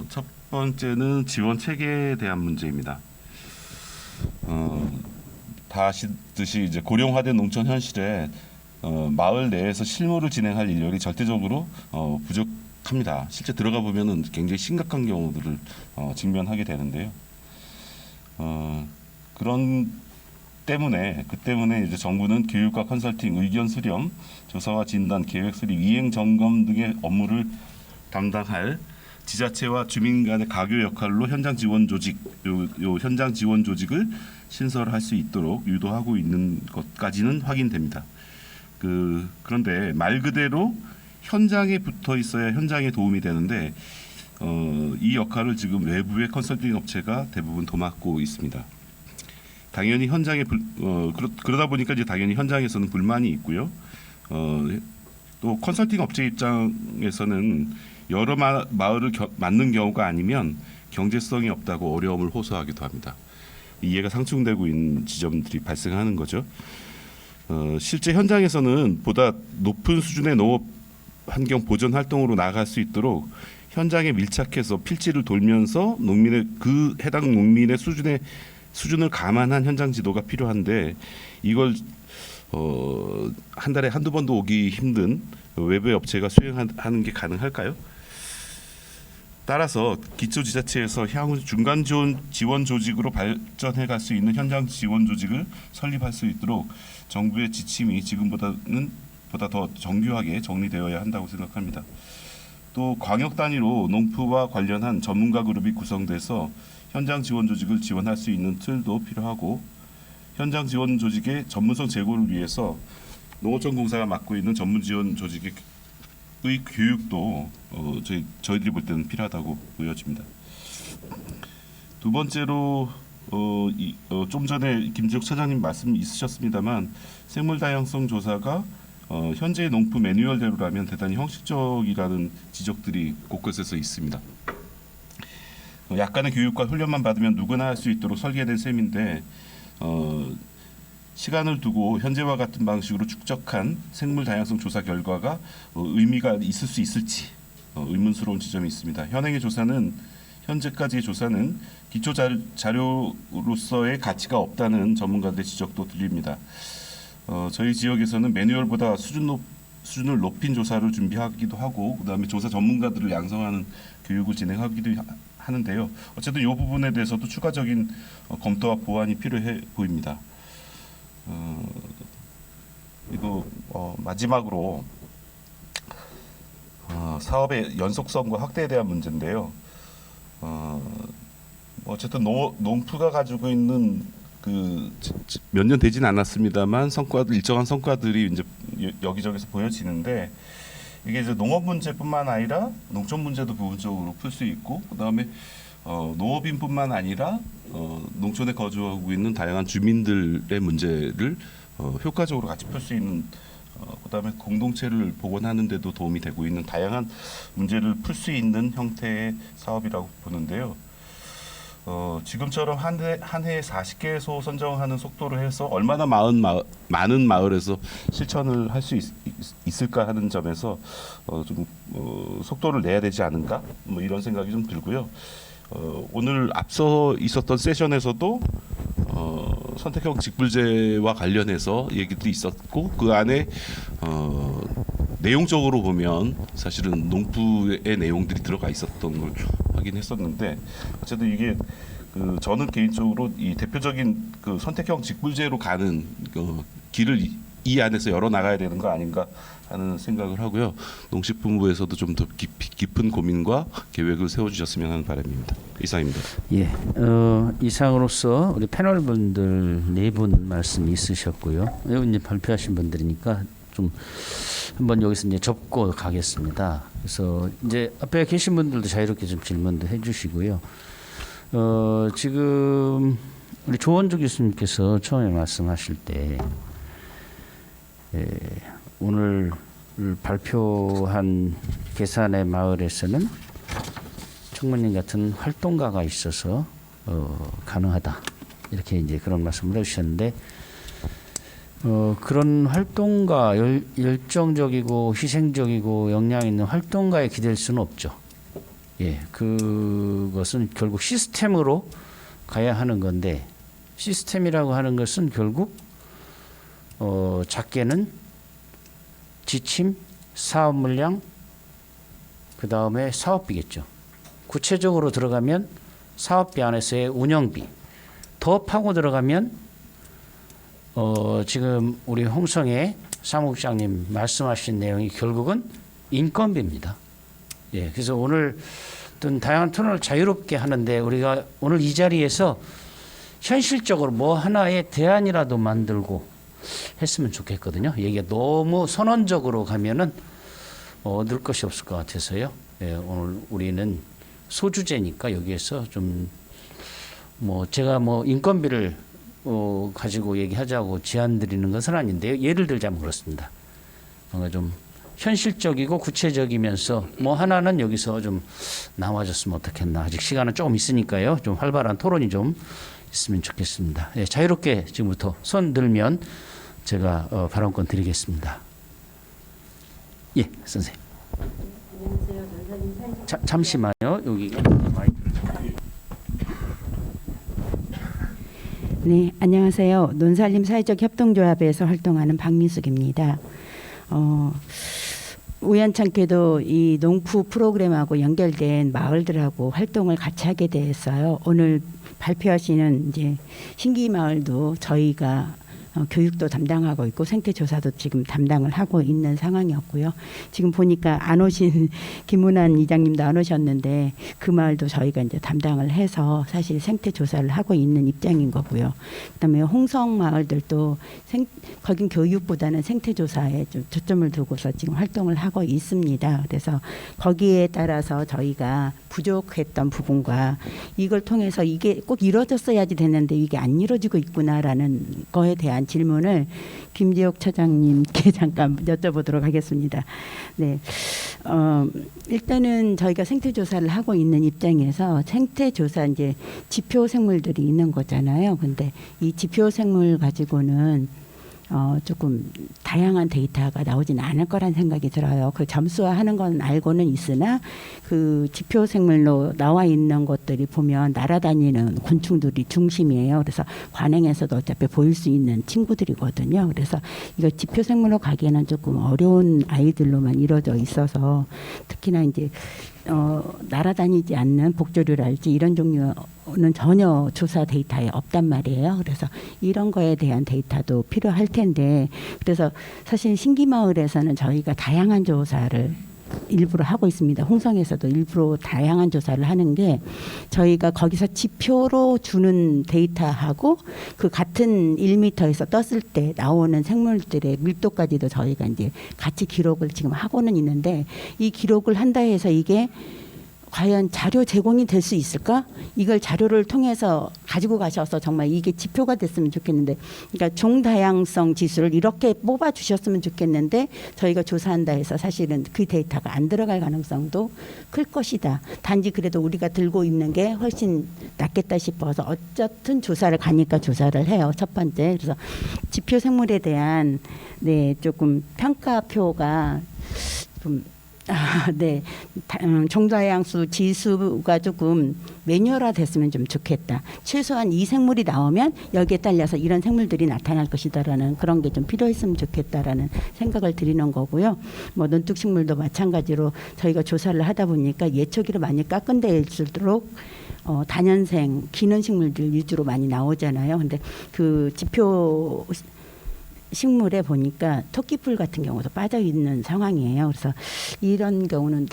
첫 번째는 지원 체계에 대한 문제입니다. 다 아시듯이 이제 고령화된 농촌 현실에 마을 내에서 실무를 진행할 인력이 절대적으로 부족합니다. 실제 들어가 보면은 굉장히 심각한 경우들을 직면하게 되는데요. 그 때문에 이제 정부는 교육과 컨설팅, 의견 수렴, 조사와 진단, 계획 수립, 이행 점검 등의 업무를 담당할 지자체와 주민 간의 가교 역할로 현장 지원 조직, 현장 지원 조직을 신설할 수 있도록 유도하고 있는 것까지는 확인됩니다. 그런데 말 그대로 현장에 붙어 있어야 현장에 도움이 되는데 이 역할을 지금 외부의 컨설팅 업체가 대부분 도맡고 있습니다. 당연히 현장에 그러다 보니까 이제 당연히 현장에서는 불만이 있고요. 또 컨설팅 업체 입장에서는 여러 마을을 맡는 경우가 아니면 경제성이 없다고 어려움을 호소하기도 합니다. 이해가 상충되고 있는 지점들이 발생하는 거죠. 실제 현장에서는 보다 높은 수준의 농업 환경 보존 활동으로 나아갈 수 있도록 현장에 밀착해서 필지를 돌면서 해당 농민의 수준을 감안한 현장 지도가 필요한데 이걸 한 달에 한두 번도 오기 힘든 외부 업체가 수행하는 게 가능할까요? 따라서 기초지자체에서 향후 중간 지원 조직으로 발전해 갈 수 있는 현장 지원 조직을 설립할 수 있도록 정부의 지침이 지금보다 더 정교하게 정리되어야 한다고 생각합니다. 또 광역 단위로 농프와 관련한 전문가 그룹이 구성돼서 현장 지원 조직을 지원할 수 있는 틀도 필요하고 현장 지원 조직의 전문성 제고를 위해서 농어촌공사가 맡고 있는 전문 지원 조직의 교육도 저희들이 볼 때는 필요하다고 보여집니다. 두 번째로 좀 전에 김지욱 차장님 말씀 있으셨습니다만 생물 다양성 조사가 현재의 농프 매뉴얼대로라면 대단히 형식적이라는 지적들이 곳곳에서 있습니다. 약간의 교육과 훈련만 받으면 누구나 할 수 있도록 설계된 셈인데 시간을 두고 현재와 같은 방식으로 축적한 생물 다양성 조사 결과가 의미가 있을 수 있을지 의문스러운 지점이 있습니다. 현행의 조사는 현재까지의 조사는 기초 자료로서의 가치가 없다는 전문가들의 지적도 들립니다. 저희 지역에서는 매뉴얼보다 수준을 높인 조사를 준비하기도 하고 그다음에 조사 전문가들을 양성하는 교육을 진행하기도 하는데요. 어쨌든 이 부분에 대해서도 추가적인 검토와 보완이 필요해 보입니다. 그리고 마지막으로 사업의 연속성과 확대에 대한 문제인데요. 어쨌든 농프가 가지고 있는 그 몇 년 되진 않았습니다만 일정한 성과들이 이제 여기저기서 보여지는데 이게 이제 농업 문제뿐만 아니라 농촌 문제도 부분적으로 풀 수 있고 그다음에 농업인뿐만 아니라 농촌에 거주하고 있는 다양한 주민들의 문제를 효과적으로 같이 풀 수 있는 그다음에 공동체를 복원하는 데도 도움이 되고 있는 다양한 문제를 풀 수 있는 형태의 사업이라고 보는데요. 지금처럼 한 해에 40개소 선정하는 속도로 해서 얼마나 많은 마을에서 실천을 할 수 있을까 하는 점에서 좀 속도를 내야 되지 않은가 뭐 이런 생각이 좀 들고요. 오늘 앞서 있었던 세션에서도 선택형 직불제와 관련해서 얘기도 있었고 그 안에 내용적으로 보면 사실은 농부의 내용들이 들어가 있었던 걸 확인했었는데 어쨌든 이게 저는 개인적으로 이 대표적인 그 선택형 직불제로 가는 길을 이 안에서 열어 나가야 되는 거 아닌가 하는 생각을 하고요. 농식품부에서도 좀 더 깊은 고민과 계획을 세워주셨으면 하는 바람입니다. 이상입니다. 예, 이상으로서 우리 패널분들 4분 말씀이 있으셨고요. 이제 발표하신 분들이니까 좀 한번 여기서 이제 접고 가겠습니다. 그래서 이제 앞에 계신 분들도 자유롭게 좀 질문도 해주시고요. 지금 우리 조원주 교수님께서 처음에 말씀하실 때 오늘 발표한 계산의 마을에서는 청문님 같은 활동가가 있어서 가능하다 이렇게 이제 그런 말씀을 해주셨는데 그런 활동가 열정적이고 희생적이고 역량 있는 활동가에 기댈 수는 없죠. 예, 그것은 결국 시스템으로 가야 하는 건데 시스템이라고 하는 것은 결국 작게는 지침, 사업 물량, 그 다음에 사업비겠죠. 구체적으로 들어가면 사업비 안에서의 운영비, 더 파고 들어가면 지금 우리 홍성의 사무국장님 말씀하신 내용이 결국은 인건비입니다. 예, 그래서 오늘 어떤 다양한 토론을 자유롭게 하는데 우리가 오늘 이 자리에서 현실적으로 뭐 하나의 대안이라도 만들고 했으면 좋겠거든요. 얘기가 너무 선언적으로 가면은 얻을 것이 없을 것 같아서요. 예, 오늘 우리는 소주제니까 여기에서 좀 뭐 제가 뭐 인건비를 가지고 얘기하자고 제안 드리는 것은 아닌데요. 예를 들자면 그렇습니다. 뭔가 좀 현실적이고 구체적이면서 뭐 하나는 여기서 좀 나와줬으면 어떻겠나. 아직 시간은 조금 있으니까요. 좀 활발한 토론이 좀 있으면 좋겠습니다. 예, 자유롭게 지금부터 손 들면 제가 발언권 드리겠습니다. 예, 선생님. 잠시만요. 여기 마이크를 좀. 네, 안녕하세요. 논살림 사회적 협동조합에서 활동하는 박민숙입니다. 우연찮게도 이 농프 프로그램하고 연결된 마을들하고 활동을 같이 하게 됐어요. 오늘 발표하시는 이제 신기마을도 저희가 교육도 담당하고 있고 생태조사도 지금 담당을 하고 있는 상황이었고요. 지금 보니까 안 오신 김문환 이장님도 안 오셨는데 그 마을도 저희가 이제 담당을 해서 사실 생태조사를 하고 있는 입장인 거고요. 그다음에 홍성 마을들도 거긴 교육보다는 생태조사에 좀 초점을 두고서 지금 활동을 하고 있습니다. 그래서 거기에 따라서 저희가 부족했던 부분과 이걸 통해서 이게 꼭 이루어졌어야지 되는데 이게 안 이루어지고 있구나라는 거에 대한 대한 질문을 김지옥 처장님께 잠깐 여쭤보도록 하겠습니다. 네, 일단은 저희가 생태 조사를 하고 있는 입장에서 생태 조사 이제 지표 생물들이 있는 거잖아요. 근데 이 지표 생물 가지고는 조금 다양한 데이터가 나오지는 않을 거란 생각이 들어요. 그 점수화하는 건 알고는 있으나 그 지표 생물로 나와 있는 것들이 보면 날아다니는 곤충들이 중심이에요. 그래서 관행에서도 어차피 보일 수 있는 친구들이거든요. 그래서 이거 지표 생물로 가기에는 조금 어려운 아이들로만 이루어져 있어서 특히나 이제 날아다니지 않는 복조류랄지 이런 종류는 전혀 조사 데이터에 없단 말이에요. 그래서 이런 거에 대한 데이터도 필요할 텐데, 그래서 사실 신기마을에서는 저희가 다양한 조사를 일부러 하고 있습니다. 홍성에서도 일부러 다양한 조사를 하는 게 저희가 거기서 지표로 주는 데이터하고 그 같은 1m에서 떴을 때 나오는 생물들의 밀도까지도 저희가 이제 같이 기록을 지금 하고는 있는데, 이 기록을 한다 해서 이게 과연 자료 제공이 될 수 있을까? 이걸 자료를 통해서 가지고 가셔서 정말 이게 지표가 됐으면 좋겠는데, 그러니까 종다양성 지수를 이렇게 뽑아 주셨으면 좋겠는데 저희가 조사한다 해서 사실은 그 데이터가 안 들어갈 가능성도 클 것이다. 단지 그래도 우리가 들고 있는 게 훨씬 낫겠다 싶어서 어쨌든 조사를 가니까 조사를 해요. 첫 번째. 그래서 지표 생물에 대한 조금 평가표가 좀 네, 종다양수 지수가 조금 매뉴얼화 됐으면 좀 좋겠다. 최소한 이 생물이 나오면 여기에 딸려서 이런 생물들이 나타날 것이다라는 그런 게 좀 필요했으면 좋겠다라는 생각을 드리는 거고요. 뭐 논뚝식물도 마찬가지로 저희가 조사를 하다 보니까 예초기로 많이 깎은 데일수록 다년생 기는 식물들 위주로 많이 나오잖아요. 근데 그 지표 식물에 보니까 토끼풀 같은 경우도 빠져 있는 상황이에요. 그래서 이런 경우는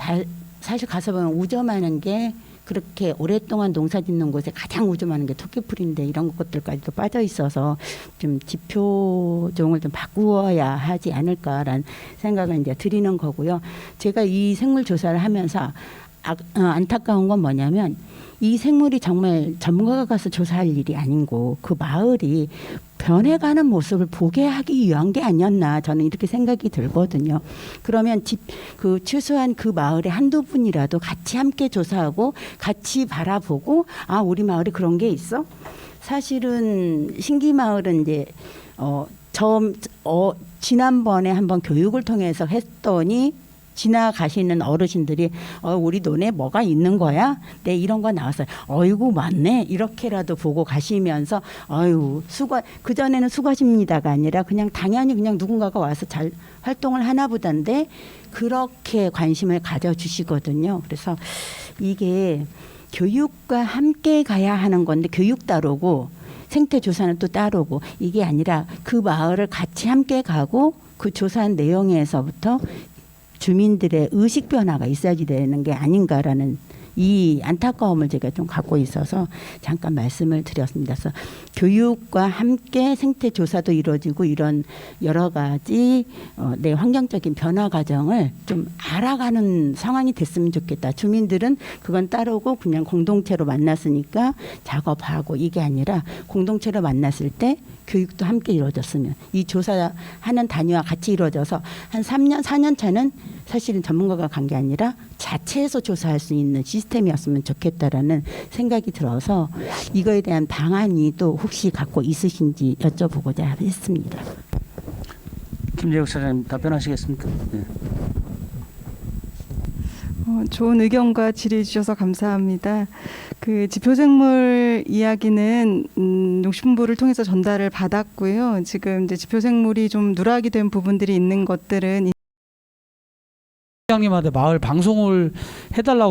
사실 가서 보면 우점하는 게 그렇게 오랫동안 농사 짓는 곳에 가장 우점하는 게 토끼풀인데 이런 것들까지도 빠져 있어서 좀 지표종을 좀 바꾸어야 하지 않을까라는 생각을 이제 드리는 거고요. 제가 이 생물 조사를 하면서 안타까운 건 뭐냐면 이 생물이 정말 전문가가 가서 조사할 일이 아니고 그 마을이 변해가는 모습을 보게 하기 위한 게 아니었나 저는 이렇게 생각이 들거든요. 그러면 최소한 그 마을에 한두 분이라도 같이 함께 조사하고 같이 바라보고 우리 마을에 그런 게 있어? 사실은 신기마을은 이제 지난번에 한번 교육을 통해서 했더니 지나가시는 어르신들이 우리 논에 뭐가 있는 거야? 네, 이런 거 나왔어요. 어이구 맞네. 이렇게라도 보고 가시면서 그전에는 수고하십니다가 아니라 그냥 당연히 그냥 누군가가 와서 잘 활동을 하나 보단데 그렇게 관심을 가져주시거든요. 그래서 이게 교육과 함께 가야 하는 건데 교육 따르고 생태 조사는 또 따르고 이게 아니라 그 마을을 같이 함께 가고 그 조사한 내용에서부터 주민들의 의식 변화가 있어야지 되는 게 아닌가라는 이 안타까움을 제가 좀 갖고 있어서 잠깐 말씀을 드렸습니다. 그래서 교육과 함께 생태 조사도 이루어지고 이런 여러 가지 환경적인 변화 과정을 좀 알아가는 상황이 됐으면 좋겠다. 주민들은 그건 따르고 그냥 공동체로 만났으니까 작업하고 이게 아니라 공동체로 만났을 때 교육도 함께 이루어졌으면 이 조사하는 단위와 같이 이루어져서 한 3년, 4년 차는 사실은 전문가가 간 게 아니라 자체에서 조사할 수 있는 시스템이었으면 좋겠다라는 생각이 들어서 이거에 대한 방안이 또 혹시 갖고 있으신지 여쭤보고자 했습니다. 김재욱 사장님 답변하시겠습니까? 네. 좋은 의견과 질의 주셔서 감사합니다. 그 지표생물 이야기는 농식품부를 통해서 전달을 받았고요. 지금 이제 지표생물이 좀 누락이 된 부분들이 있는 것들은 회장님한테 마을 방송을 해달라고